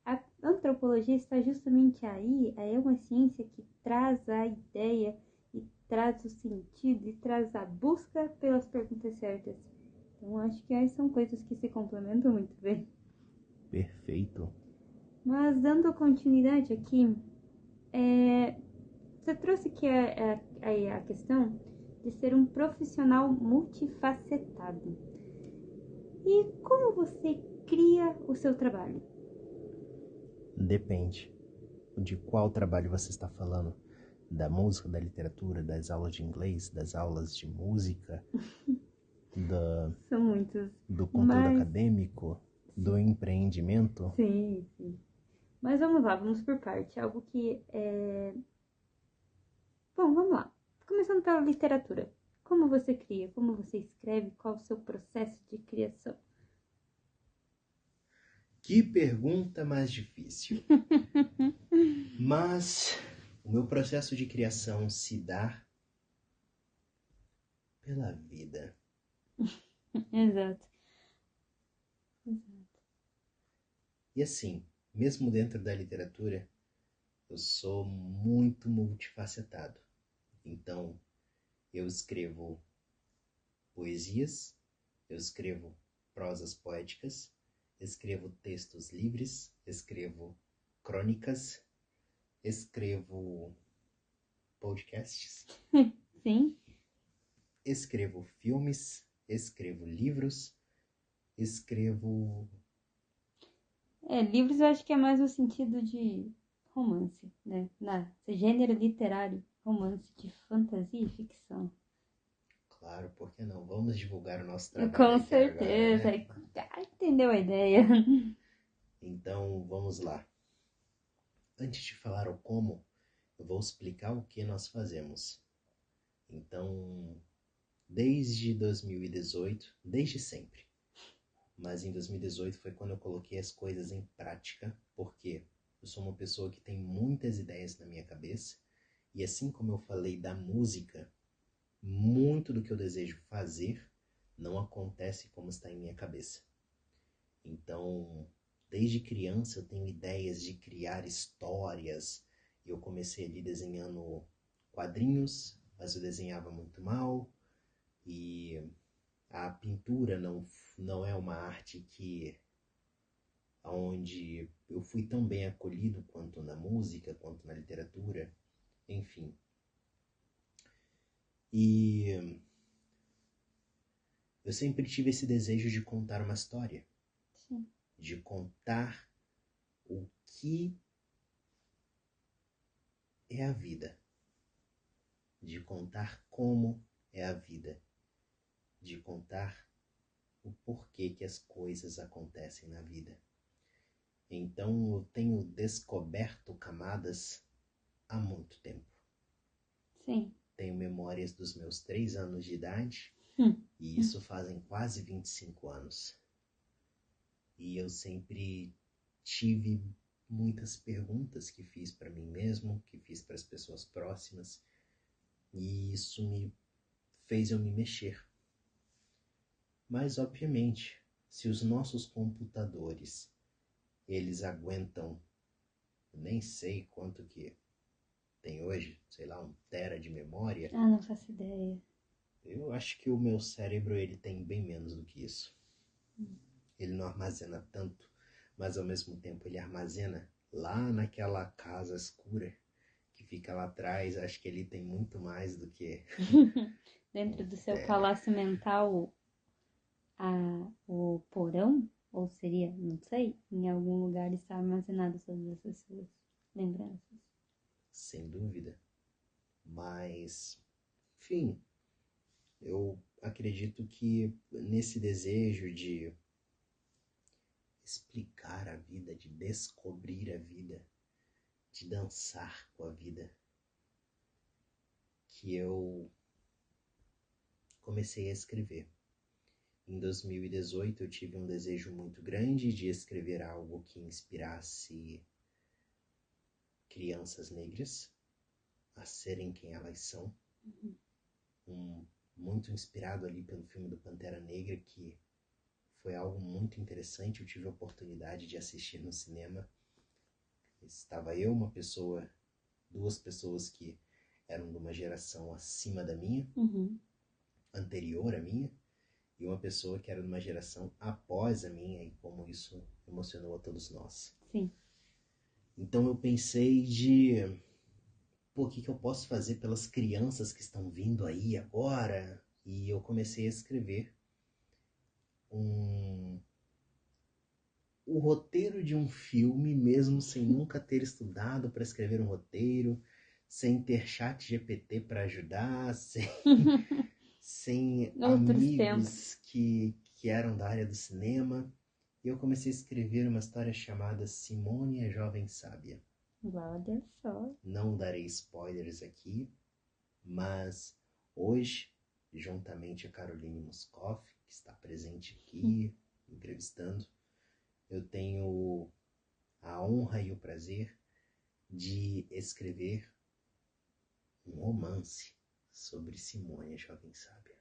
a antropologia está justamente aí, é uma ciência que traz a ideia e traz o sentido e traz a busca pelas perguntas certas. Então acho que aí são coisas que se complementam muito bem. Perfeito. Mas dando continuidade aqui, você trouxe que a questão de ser um profissional multifacetado. E como você cria o seu trabalho? Depende. De qual trabalho você está falando? Da música, da literatura, das aulas de inglês, das aulas de música, São muitos. do conteúdo Mas, acadêmico, do empreendimento? sim, sim. Mas vamos lá, vamos por parte. Algo que Bom, vamos lá. Começando pela literatura. Como você cria? Como você escreve? Qual o seu processo de criação? Que pergunta mais difícil. Mas o meu processo de criação se dá pela vida. Exato. E assim, mesmo dentro da literatura, eu sou muito multifacetado. Então, eu escrevo poesias, eu escrevo prosas poéticas, escrevo textos livres, escrevo crônicas, escrevo podcasts, Sim. escrevo filmes, escrevo livros, escrevo... Livros eu acho que é mais no sentido de romance, né? Gênero literário, romance de fantasia e ficção. Claro, por que não? Vamos divulgar o nosso trabalho Com aqui agora, certeza. né? Entendeu a ideia? Então, vamos lá. Antes de falar o como, eu vou explicar o que nós fazemos. Então, desde 2018, desde sempre, mas em 2018 foi quando eu coloquei as coisas em prática, porque eu sou uma pessoa que tem muitas ideias na minha cabeça, e assim como eu falei da música, muito do que eu desejo fazer não acontece como está em minha cabeça. Então, desde criança eu tenho ideias de criar histórias. Eu comecei ali desenhando quadrinhos, mas eu desenhava muito mal. E a pintura não é uma arte onde eu fui tão bem acolhido quanto na música, quanto na literatura, enfim. E eu sempre tive esse desejo de contar uma história. Sim. De contar o que é a vida, de contar como é a vida, de contar o porquê que as coisas acontecem na vida. Então eu tenho descoberto camadas há muito tempo. Sim. Tenho memórias dos meus 3 anos de idade, e isso fazem quase 25 anos. E eu sempre tive muitas perguntas que fiz para mim mesmo, que fiz para as pessoas próximas, e isso me fez eu me mexer. Mas, obviamente, se os nossos computadores, eles aguentam, nem sei quanto que tem hoje, sei lá, 1 tera de memória. Não faço ideia. Eu acho que o meu cérebro ele tem bem menos do que isso. Ele não armazena tanto, mas ao mesmo tempo ele armazena lá naquela casa escura que fica lá atrás. Acho que ele tem muito mais do que... Dentro do seu palácio mental, o porão, ou seria, não sei, em algum lugar está armazenado todas essas suas lembranças. Sem dúvida. Mas, enfim, eu acredito que nesse desejo de explicar a vida, de descobrir a vida, de dançar com a vida, que eu comecei a escrever. Em 2018 eu tive um desejo muito grande de escrever algo que inspirasse crianças negras a serem quem elas são. Muito inspirado ali pelo filme do Pantera Negra, que foi algo muito interessante. Eu tive a oportunidade de assistir no cinema. Estava eu, uma pessoa, duas pessoas que eram de uma geração acima da minha, anterior à minha, e uma pessoa que era de uma geração após a minha, e como isso emocionou a todos nós. Sim. Então eu pensei de... Pô, o que eu posso fazer pelas crianças que estão vindo aí agora? E eu comecei a escrever o roteiro de um filme, mesmo sem nunca ter estudado para escrever um roteiro, sem ter chat GPT para ajudar, sem amigos que eram da área do cinema. E eu comecei a escrever uma história chamada Simone, a Jovem Sábia. Olha só. Não darei spoilers aqui, mas hoje, juntamente a Caroline Moscoff, que está presente aqui, entrevistando, eu tenho a honra e o prazer de escrever um romance sobre Simone, a Jovem Sábia.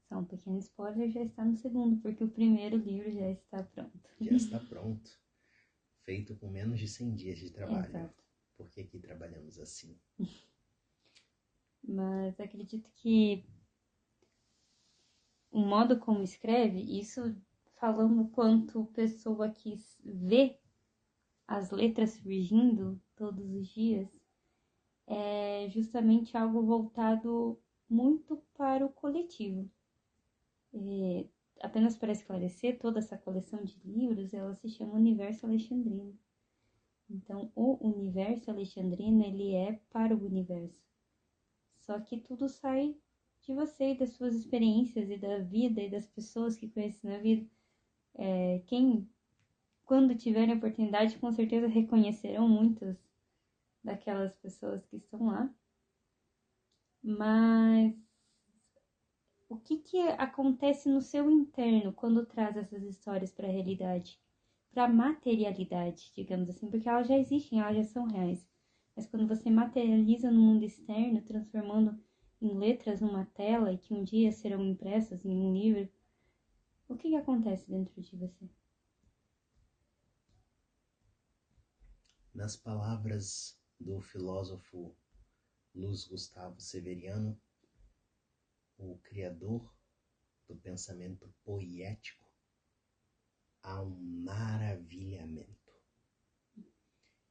Só um pequeno spoiler, já está no segundo, porque o primeiro livro já está pronto. Já está pronto. Feito com menos de 100 dias de trabalho. Exato. Porque aqui trabalhamos assim. Mas acredito que o modo como escreve, isso falando quanto pessoa que vê as letras surgindo todos os dias, é justamente algo voltado muito para o coletivo. Apenas para esclarecer, toda essa coleção de livros, ela se chama Universo Alexandrino. Então, o Universo Alexandrino, ele é para o universo. Só que tudo sai de você e das suas experiências e da vida e das pessoas que conhecem na vida. Quando tiverem a oportunidade, com certeza reconhecerão muitas daquelas pessoas que estão lá. Mas o que acontece no seu interno quando traz essas histórias para a realidade? Para a materialidade, digamos assim, porque elas já existem, elas já são reais. Mas quando você materializa no mundo externo, transformando em letras numa tela e que um dia serão impressas em um livro, o que acontece dentro de você? Nas palavras do filósofo Luiz Gustavo Severiano, o criador do pensamento poético, há um maravilhamento.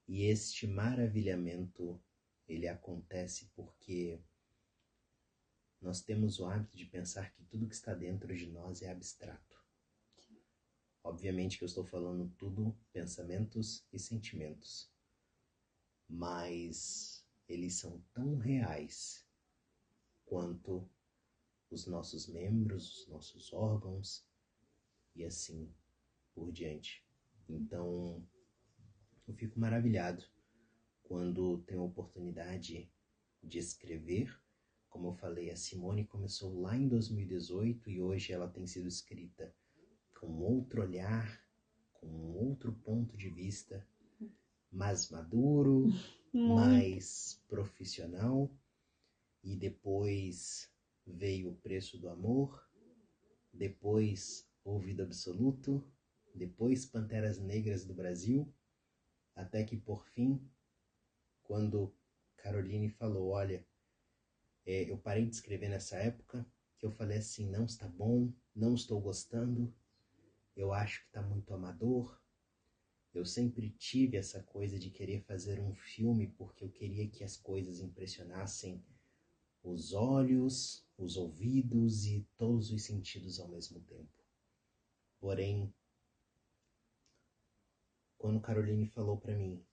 E este maravilhamento, ele acontece porque nós temos o hábito de pensar que tudo que está dentro de nós é abstrato. Obviamente que eu estou falando tudo pensamentos e sentimentos, mas eles são tão reais quanto os nossos membros, os nossos órgãos e assim por diante. Então, eu fico maravilhado quando tenho a oportunidade de escrever. Como eu falei, a Simone começou lá em 2018 e hoje ela tem sido escrita com outro olhar, com outro ponto de vista, mais maduro, mais profissional. E depois veio O Preço do Amor, depois Ouvido Absoluto, depois Panteras Negras do Brasil, até que por fim, quando Caroline falou, olha, Eu parei de escrever nessa época, que eu falei assim, não está bom, não estou gostando, eu acho que está muito amador. Eu sempre tive essa coisa de querer fazer um filme porque eu queria que as coisas impressionassem os olhos, os ouvidos e todos os sentidos ao mesmo tempo. Porém, quando Caroline falou para mim,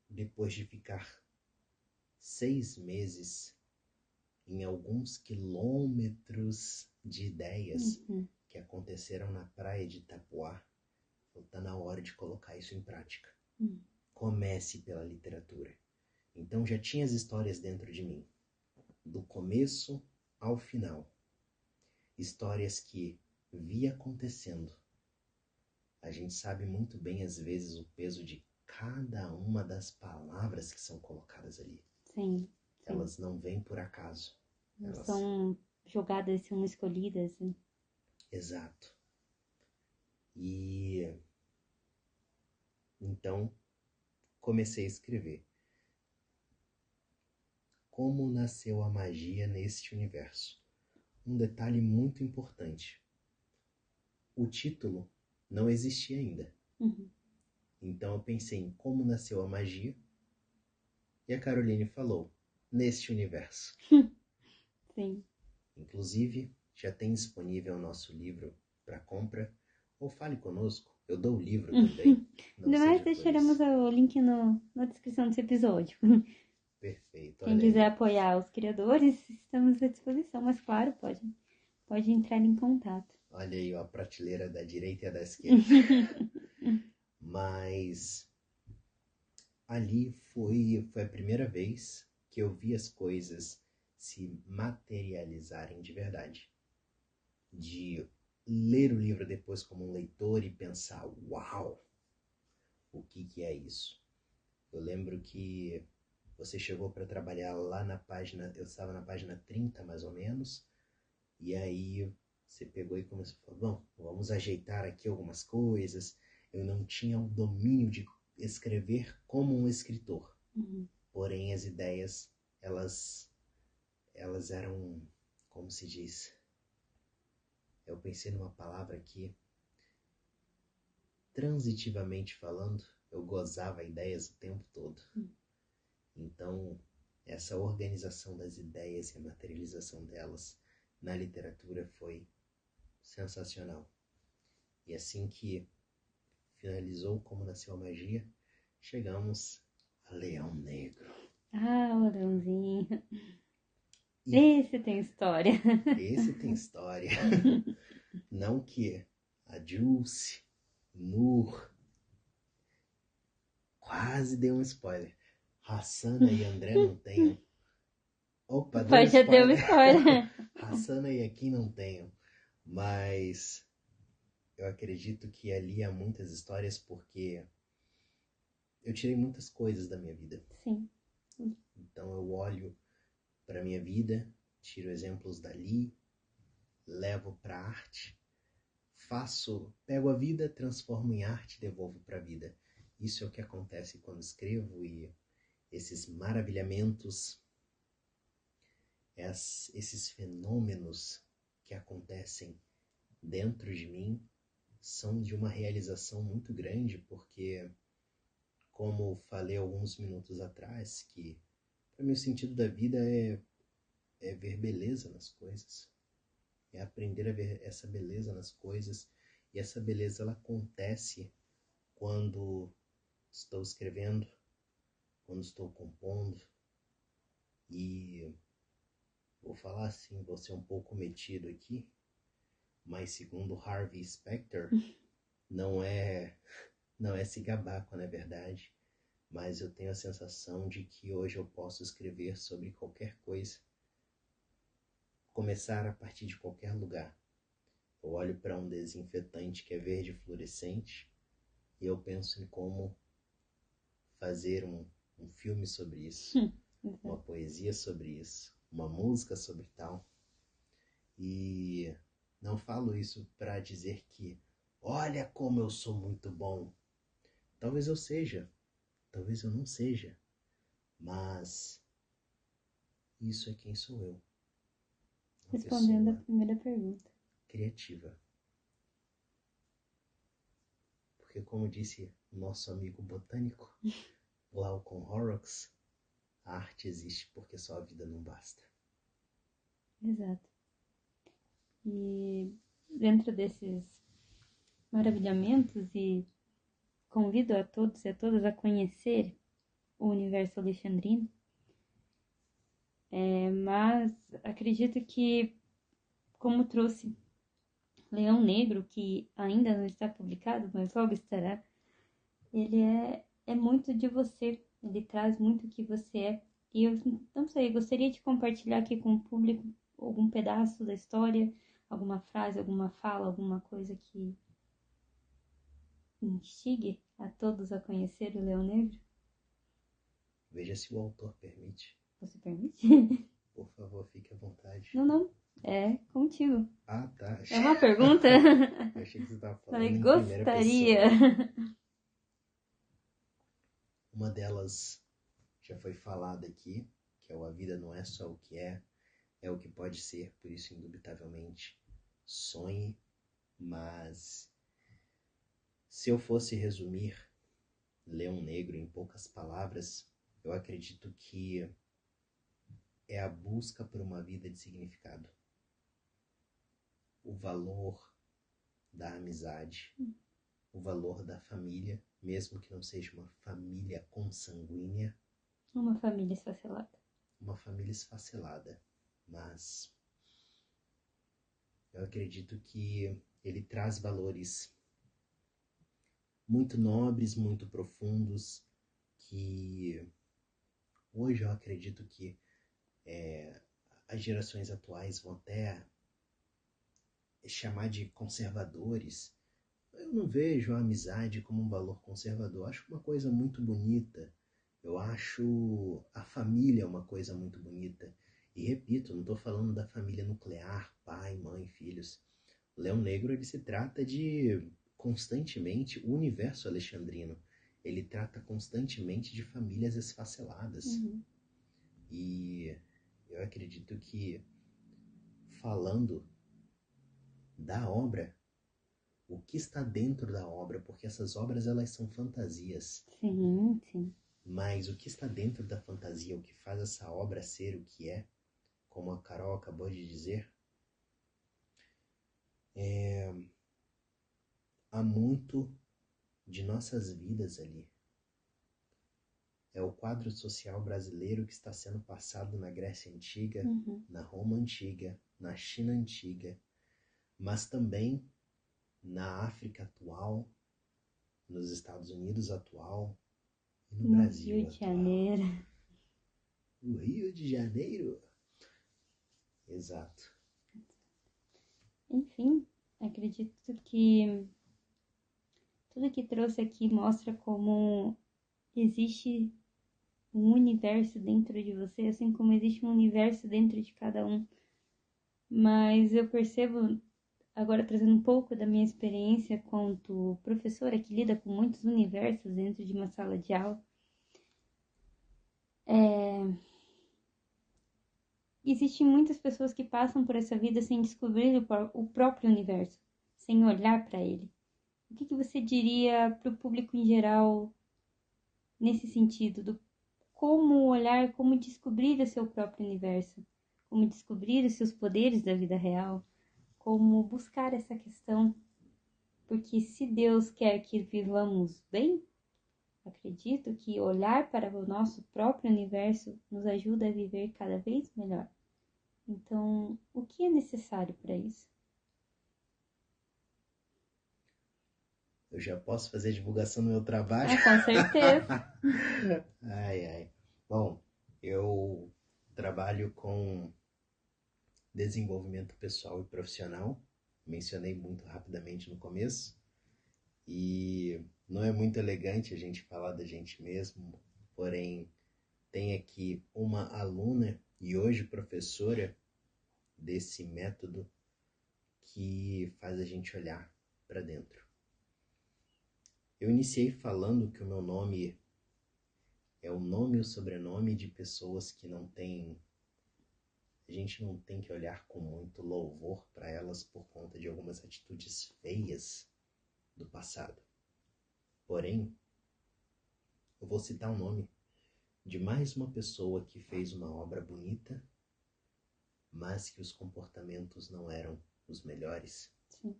depois de ficar 6 meses em alguns quilômetros de ideias que aconteceram na praia de Itapuá, está na hora de colocar isso em prática. Comece pela literatura. Então já tinha as histórias dentro de mim, do começo ao final. Histórias que vi acontecendo. A gente sabe muito bem, às vezes, o peso de cada uma das palavras que são colocadas ali. Sim. Elas não vêm por acaso. Elas são jogadas, são escolhidas. Né? Exato. E então comecei a escrever. Como nasceu a magia neste universo? Um detalhe muito importante. O título não existia ainda. Então eu pensei em como nasceu a magia. E a Caroline falou, neste universo. Sim. Inclusive, já tem disponível o nosso livro para compra. Ou fale conosco, eu dou o livro também. Ainda mais deixaremos o link na descrição desse episódio. Perfeito. Quem quiser apoiar os criadores, estamos à disposição. Mas claro, pode entrar em contato. Olha aí, ó, a prateleira da direita e a da esquerda. Mas ali foi a primeira vez que eu vi as coisas se materializarem de verdade. De ler o livro depois como um leitor e pensar, uau, o que é isso? Eu lembro que você chegou para trabalhar lá na página, eu estava na página 30 mais ou menos, e aí você pegou e começou a falar, bom, vamos ajeitar aqui algumas coisas. Eu não tinha o domínio de escrever como um escritor. Porém, as ideias, elas eram, como se diz? Eu pensei numa palavra que, transitivamente falando, eu gozava ideias o tempo todo. Então, essa organização das ideias e a materialização delas na literatura foi sensacional. E assim que finalizou Como Nasceu a Magia, chegamos a Leão Negro. Ah, o Leãozinho. Esse tem história. Esse tem história. Não que a Dulce, Nur, quase deu um spoiler. Hassana e André não tenham. Opa, deu Já deu spoiler. Hassana e aqui não tenham. Mas eu acredito que ali há muitas histórias porque eu tirei muitas coisas da minha vida. Sim. Então eu olho para minha vida, tiro exemplos dali, levo para a arte, pego a vida, transformo em arte e devolvo para a vida. Isso é o que acontece quando escrevo e esses maravilhamentos, esses fenômenos que acontecem dentro de mim são de uma realização muito grande, porque, como falei alguns minutos atrás, que para mim o sentido da vida é ver beleza nas coisas, é aprender a ver essa beleza nas coisas, e essa beleza ela acontece quando estou escrevendo, quando estou compondo, e vou falar assim, vou ser um pouco metido aqui, mas segundo Harvey Specter, não é se gabar, não é verdade, mas eu tenho a sensação de que hoje eu posso escrever sobre qualquer coisa, começar a partir de qualquer lugar. Eu olho para um desinfetante que é verde fluorescente e eu penso em como fazer um filme sobre isso, uma poesia sobre isso, uma música sobre tal. E não falo isso para dizer que, olha como eu sou muito bom. Talvez eu seja, talvez eu não seja, mas Isso é quem sou eu. Uma Respondendo a pessoa primeira pergunta. criativa. Porque, como disse o nosso amigo botânico, Glaucon Horrocks, a arte existe porque só a vida não basta. Exato. E dentro desses maravilhamentos, e convido a todos e a todas a conhecer o universo alexandrino, mas acredito que, como trouxe Leão Negro, que ainda não está publicado, mas logo estará, ele é muito de você, ele traz muito o que você é. E eu não sei, gostaria de compartilhar aqui com o público algum pedaço da história, alguma frase, alguma fala, alguma coisa que instigue a todos a conhecer o Leão Negro. Veja se o autor permite. Você permite? Por favor, fique à vontade. Não, é contigo. Ah, tá. É uma pergunta? Eu achei que você estava falando Falei, em primeira gostaria. pessoa. Uma delas já foi falada aqui, que é o A Vida Não É Só O Que é o que pode ser, por isso, indubitavelmente, sonhe. Mas, se eu fosse resumir Leão Negro em poucas palavras, eu acredito que é a busca por uma vida de significado. O valor da amizade, o valor da família, mesmo que não seja uma família consanguínea. Uma família esfacelada. Uma família esfacelada, mas eu acredito que ele traz valores muito nobres, muito profundos, que hoje eu acredito que as gerações atuais vão até chamar de conservadores. Eu não vejo a amizade como um valor conservador. Eu acho uma coisa muito bonita. Eu acho a família uma coisa muito bonita. E repito, não estou falando da família nuclear, pai, mãe, filhos. O Leão Negro, ele se trata de, constantemente, o universo alexandrino. Ele trata constantemente de famílias esfaceladas. E eu acredito que, falando da obra, o que está dentro da obra, porque essas obras, elas são fantasias. Sim, sim. Mas o que está dentro da fantasia, o que faz essa obra ser o que é, como a Carol acabou de dizer, há muito de nossas vidas ali. É o quadro social brasileiro que está sendo passado na Grécia Antiga, na Roma Antiga, na China Antiga, mas também na África atual, nos Estados Unidos atual e no Brasil Rio de atual. Janeiro. O Rio de Janeiro. Exato. Enfim, acredito que tudo que trouxe aqui mostra como existe um universo dentro de você, assim como existe um universo dentro de cada um. Mas eu percebo, agora trazendo um pouco da minha experiência quanto professora que lida com muitos universos dentro de uma sala de aula, existem muitas pessoas que passam por essa vida sem descobrir o próprio universo, sem olhar para ele. O que você diria para o público em geral nesse sentido, do como olhar, como descobrir o seu próprio universo, como descobrir os seus poderes da vida real, como buscar essa questão? Porque se Deus quer que vivamos bem, acredito que olhar para o nosso próprio universo nos ajuda a viver cada vez melhor. Então, o que é necessário para isso? Eu já posso fazer divulgação no meu trabalho? Com certeza. Ai. Bom, eu trabalho com desenvolvimento pessoal e profissional. Mencionei muito rapidamente no começo. E não é muito elegante a gente falar da gente mesmo, porém tem aqui uma aluna e hoje professora desse método que faz a gente olhar para dentro. Eu iniciei falando que o meu nome é o nome e o sobrenome de pessoas que não têm a gente não tem que olhar com muito louvor para elas por conta de algumas atitudes feias do passado. Porém, eu vou citar o nome de mais uma pessoa que fez uma obra bonita, mas que os comportamentos não eram os melhores. Sim.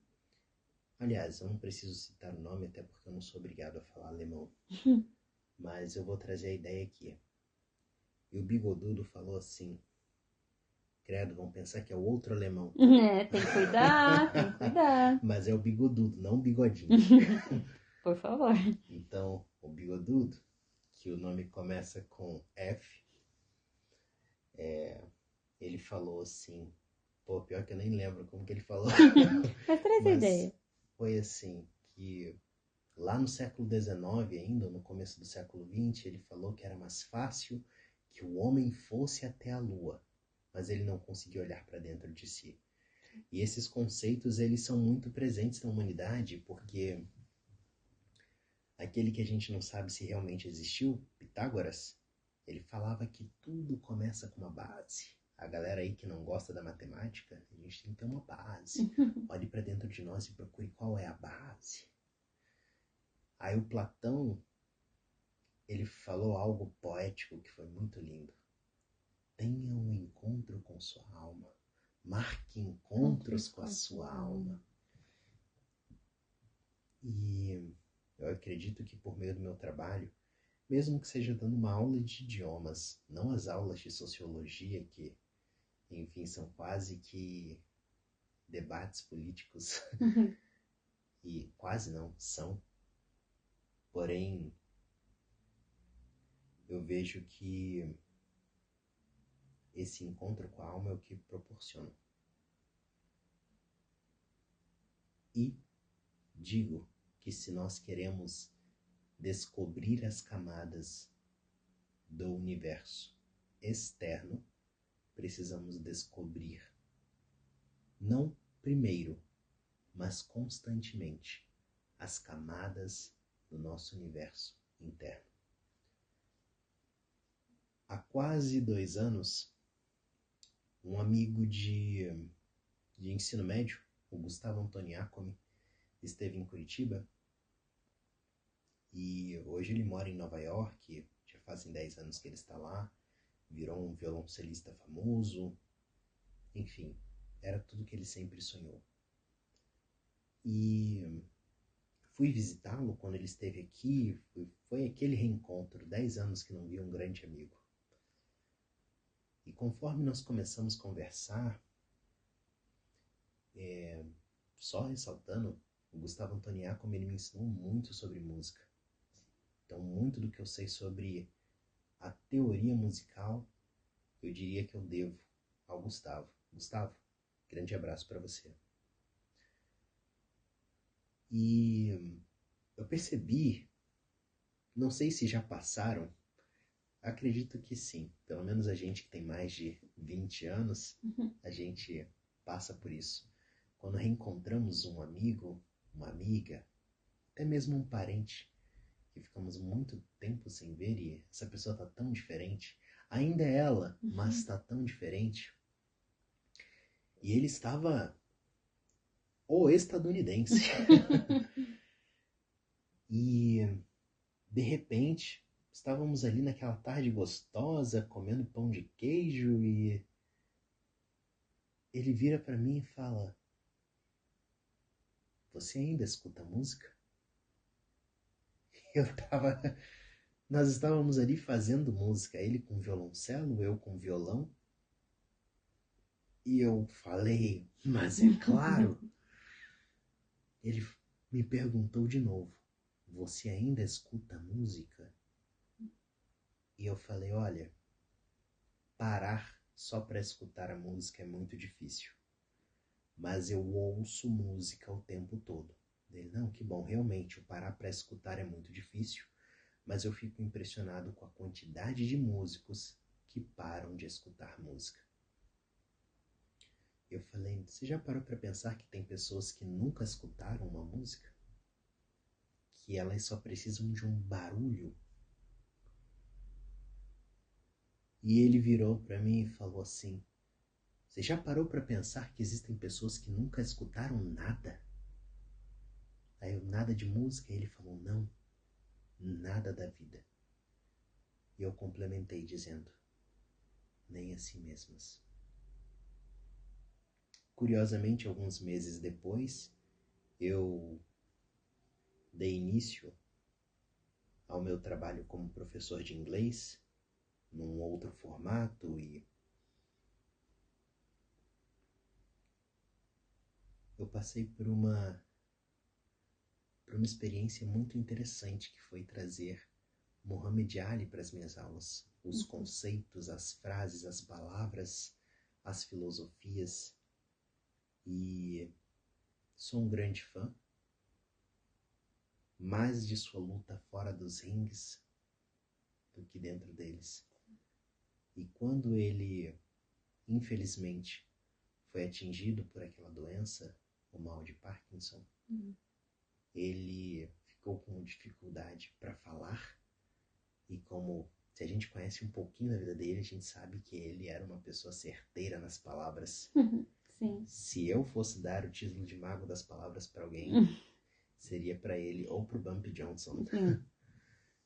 Aliás, eu não preciso citar o nome, até porque eu não sou obrigado a falar alemão. Mas eu vou trazer a ideia aqui. E o Bigodudo falou assim: credo, vão pensar que é o outro alemão. Tem que cuidar, tem que cuidar. Mas é o Bigodudo, não o Bigodinho. Por favor. Então, o Bigodudo, que o nome começa com F, ele falou assim, pô, pior que eu nem lembro como que ele falou. Mas traz a Mas ideia. foi assim, que lá no século XIX ainda, no começo do século XX, ele falou que era mais fácil que o homem fosse até a Lua, mas ele não conseguia olhar para dentro de si. E esses conceitos, eles são muito presentes na humanidade, porque aquele que a gente não sabe se realmente existiu, Pitágoras, ele falava que tudo começa com uma base. A galera aí que não gosta da matemática, a gente tem que ter uma base. Olhe para dentro de nós e procure qual é a base. Aí o Platão, ele falou algo poético que foi muito lindo. Tenha um encontro com sua alma. Marque encontros com a sua alma. E eu acredito que por meio do meu trabalho, mesmo que seja dando uma aula de idiomas, não as aulas de sociologia que, enfim, são quase que debates políticos, e quase não, são. Porém, eu vejo que esse encontro com a alma é o que proporciona. E digo que se nós queremos descobrir as camadas do universo externo, precisamos descobrir, não primeiro, mas constantemente, as camadas do nosso universo interno. Há quase 2 anos, um amigo de ensino médio, o Gustavo Antoniakomi, esteve em Curitiba e hoje ele mora em Nova York, já fazem 10 anos que ele está lá, virou um violoncelista famoso, enfim, era tudo que ele sempre sonhou. E fui visitá-lo quando ele esteve aqui, foi aquele reencontro, 10 anos que não via um grande amigo. E conforme nós começamos a conversar, só ressaltando, o Gustavo Antoniakomi, ele me ensinou muito sobre música. Então, muito do que eu sei sobre a teoria musical, eu diria que eu devo ao Gustavo. Gustavo, grande abraço para você. E eu percebi, não sei se já passaram, acredito que sim. Pelo menos a gente que tem mais de 20 anos, a gente passa por isso. Quando reencontramos um amigo, uma amiga, até mesmo um parente, que ficamos muito tempo sem ver e essa pessoa está tão diferente. Ainda é ela, mas está tão diferente. E ele estava o estadunidense. E, de repente, estávamos ali naquela tarde gostosa, comendo pão de queijo e ele vira para mim e fala: você ainda escuta música? Nós estávamos ali fazendo música, ele com violoncelo, eu com violão. E eu falei, mas é claro. Ele me perguntou de novo, você ainda escuta música? E eu falei, olha, parar só para escutar a música é muito difícil. Mas eu ouço música o tempo todo. Ele, não, que bom, realmente, o parar para escutar é muito difícil, mas eu fico impressionado com a quantidade de músicos que param de escutar música. Eu falei, você já parou para pensar que tem pessoas que nunca escutaram uma música? Que elas só precisam de um barulho? E ele virou para mim e falou assim, Você já parou para pensar que existem pessoas que nunca escutaram nada? Aí eu, nada de música, e ele falou, não, nada da vida. E eu complementei dizendo, nem a si mesmas. Curiosamente, alguns meses depois, eu dei início ao meu trabalho como professor de inglês, num outro formato, e eu passei por uma experiência muito interessante, que foi trazer Muhammad Ali para as minhas aulas. Os conceitos, as frases, as palavras, as filosofias. E sou um grande fã, mais de sua luta fora dos rings do que dentro deles. E quando ele, infelizmente, foi atingido por aquela doença, o mal de Parkinson, ele ficou com dificuldade para falar. E como se a gente conhece um pouquinho da vida dele, a gente sabe que ele era uma pessoa certeira nas palavras. Sim. Se eu fosse dar o título de mago das palavras para alguém, seria para ele ou para o Bumpy Johnson. Sim.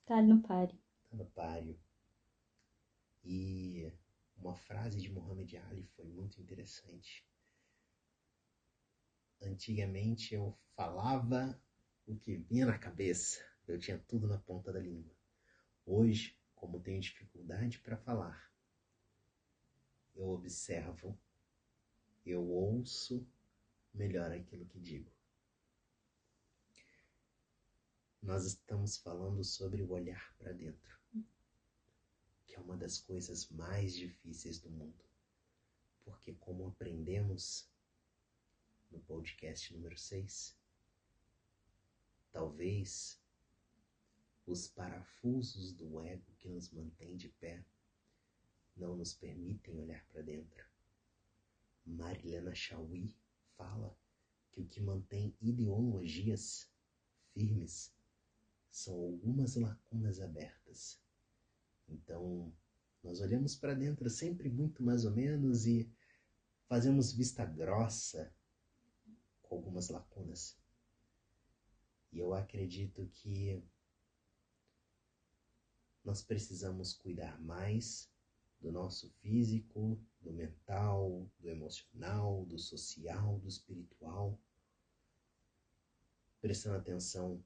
Tá no páreo. Tá no páreo. E uma frase de Muhammad Ali foi muito interessante. Antigamente eu falava o que vinha na cabeça. Eu tinha tudo na ponta da língua. Hoje, como tenho dificuldade para falar, eu observo, eu ouço melhor aquilo que digo. Nós estamos falando sobre o olhar para dentro, que é uma das coisas mais difíceis do mundo. Porque como aprendemos no podcast número 6, talvez os parafusos do ego que nos mantém de pé não nos permitem olhar para dentro. Marilena Chauí fala que o que mantém ideologias firmes são algumas lacunas abertas. Então, nós olhamos para dentro sempre muito mais ou menos e fazemos vista grossa com algumas lacunas. E eu acredito que nós precisamos cuidar mais do nosso físico, do mental, do emocional, do social, do espiritual, prestando atenção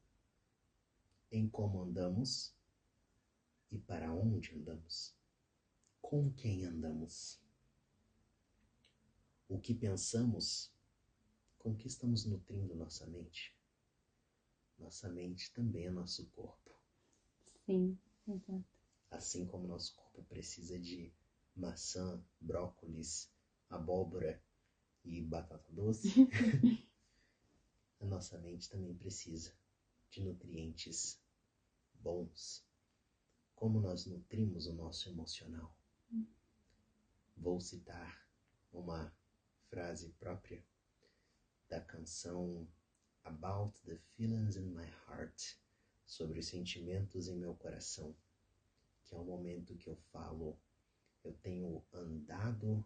em como andamos e para onde andamos, com quem andamos, o que pensamos, com que estamos nutrindo nossa mente. Nossa mente também é nosso corpo. Sim, exato. Assim como nosso corpo precisa de maçã, brócolis, abóbora e batata doce, a nossa mente também precisa de nutrientes bons. Como nós nutrimos o nosso emocional? Vou citar uma frase própria da canção About the Feelings in My Heart, sobre os sentimentos em meu coração, que é o momento que eu falo, eu tenho andado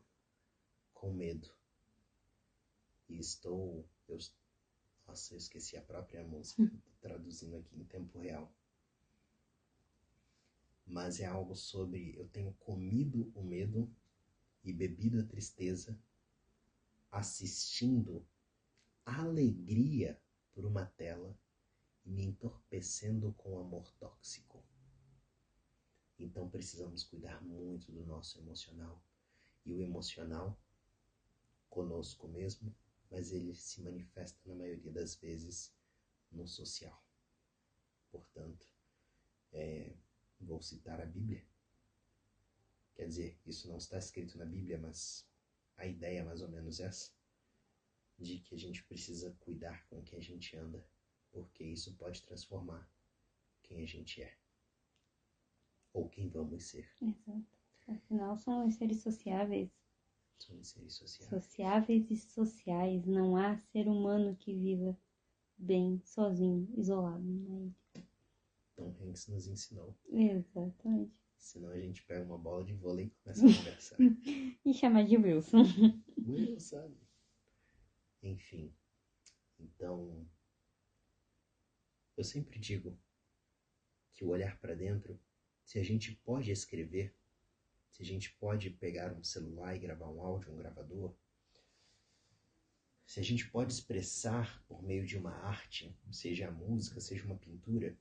com medo e nossa, eu esqueci a própria música, estou traduzindo aqui em tempo real. Mas é algo sobre, eu tenho comido o medo e bebido a tristeza, assistindo a alegria por uma tela e me entorpecendo com o amor tóxico. Então precisamos cuidar muito do nosso emocional. E o emocional, conosco mesmo, mas ele se manifesta na maioria das vezes no social. Portanto, vou citar a Bíblia. Quer dizer, isso não está escrito na Bíblia, mas a ideia é mais ou menos essa, de que a gente precisa cuidar com quem a gente anda, porque isso pode transformar quem a gente é, ou quem vamos ser. Exato. Afinal, somos seres sociáveis. Somos seres sociáveis. Sociáveis e sociais. Não há ser humano que viva bem, sozinho, isolado na ilha. Tom Hanks nos ensinou. Exatamente. Senão a gente pega uma bola de vôlei e começa a conversar. E chamar de Wilson. Wilson. Enfim. Então, eu sempre digo que o olhar para dentro, se a gente pode escrever, se a gente pode pegar um celular e gravar um áudio, um gravador, se a gente pode expressar por meio de uma arte, seja a música, seja uma pintura,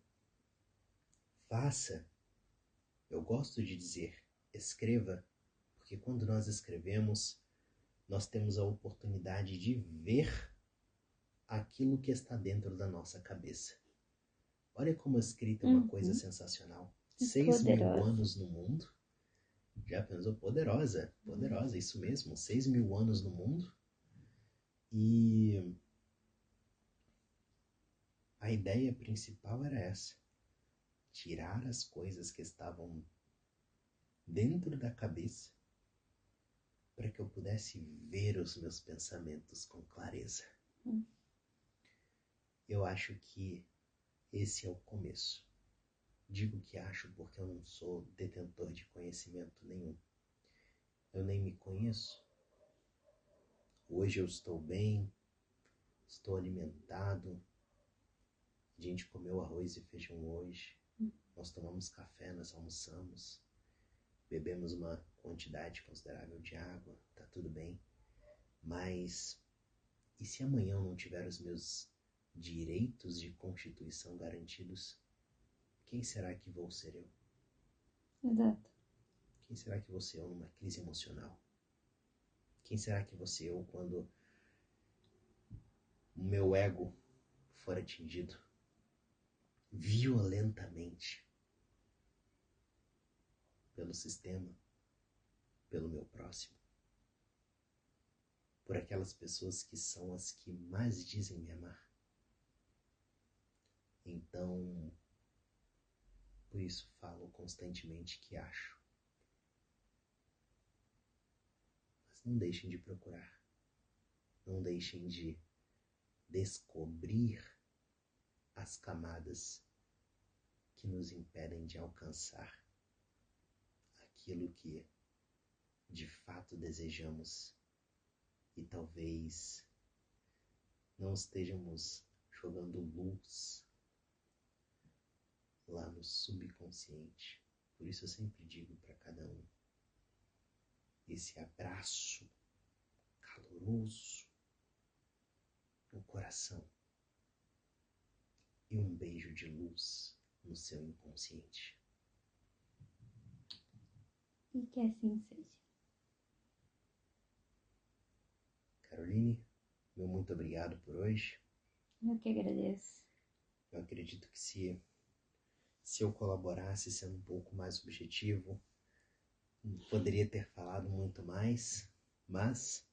faça. Eu gosto de dizer, escreva, porque quando nós escrevemos, nós temos a oportunidade de ver aquilo que está dentro da nossa cabeça. Olha como a escrita é uma coisa sensacional. 6.000 anos no mundo. Já pensou? Poderosa, isso mesmo. 6.000 anos no mundo. E a ideia principal era essa. Tirar as coisas que estavam dentro da cabeça para que eu pudesse ver os meus pensamentos com clareza. Eu acho que esse é o começo. Digo que acho porque eu não sou detentor de conhecimento nenhum. Eu nem me conheço. Hoje eu estou bem, estou alimentado. A gente comeu arroz e feijão hoje. Nós tomamos café, nós almoçamos. Bebemos uma quantidade considerável de água. Tá tudo bem. Mas, e se amanhã eu não tiver os meus direitos de constituição garantidos? Quem será que vou ser eu? Exato. Quem será que vou ser eu numa crise emocional? Quem será que vou ser eu quando o meu ego for atingido violentamente pelo sistema, pelo meu próximo, por aquelas pessoas que são as que mais dizem me amar? Então, por isso falo constantemente que acho. Mas não deixem de procurar. Não deixem de descobrir as camadas que nos impedem de alcançar aquilo que de fato desejamos e talvez não estejamos jogando luz lá no subconsciente. Por isso eu sempre digo para cada um, esse abraço caloroso no coração e um beijo de luz no seu inconsciente. E que assim seja. Caroline, meu muito obrigado por hoje. Eu que agradeço. Eu acredito que se eu colaborasse sendo um pouco mais objetivo, poderia ter falado muito mais, mas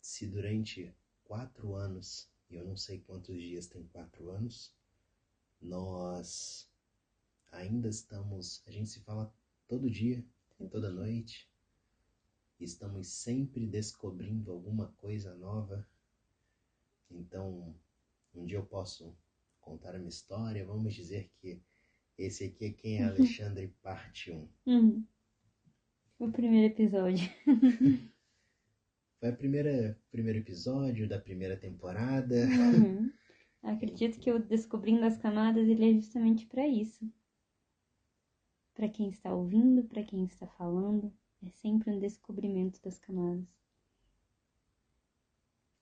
se durante 4 anos, e eu não sei quantos dias tem 4 anos, nós ainda estamos, a gente se fala todo dia, toda noite, e estamos sempre descobrindo alguma coisa nova. Então, um dia eu posso contar a minha história, vamos dizer que esse aqui é Quem é Alexandre, parte 1. O primeiro episódio. Foi o primeiro episódio da primeira temporada. Acredito que o Descobrindo as Camadas, ele é justamente para isso. Para quem está ouvindo, para quem está falando, é sempre um descobrimento das camadas.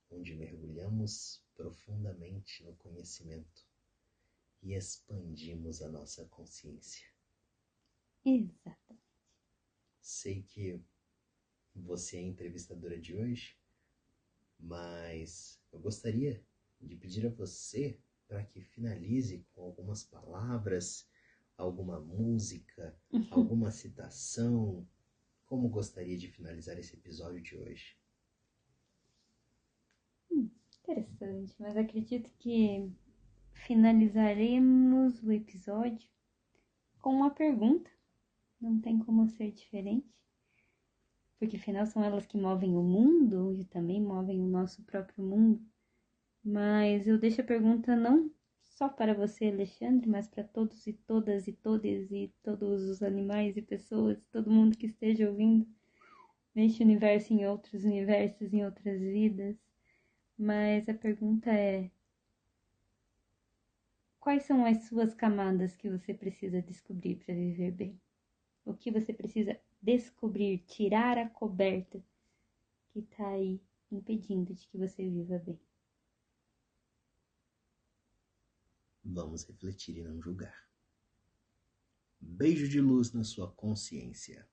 Onde mergulhamos profundamente no conhecimento e expandimos a nossa consciência. Exatamente. Sei que você é a entrevistadora de hoje, mas eu gostaria de pedir a você para que finalize com algumas palavras, alguma música, alguma citação. Como gostaria de finalizar esse episódio de hoje? Interessante, mas acredito que finalizaremos o episódio com uma pergunta. Não tem como ser diferente. Porque afinal são elas que movem o mundo e também movem o nosso próprio mundo. Mas eu deixo a pergunta não só para você, Alexandre, mas para todos e todas e todes e todos os animais e pessoas, todo mundo que esteja ouvindo neste universo, em outros universos, em outras vidas. Mas a pergunta é: quais são as suas camadas que você precisa descobrir para viver bem? O que você precisa descobrir, tirar a coberta que está aí impedindo de que você viva bem? Vamos refletir e não julgar. Beijo de luz na sua consciência.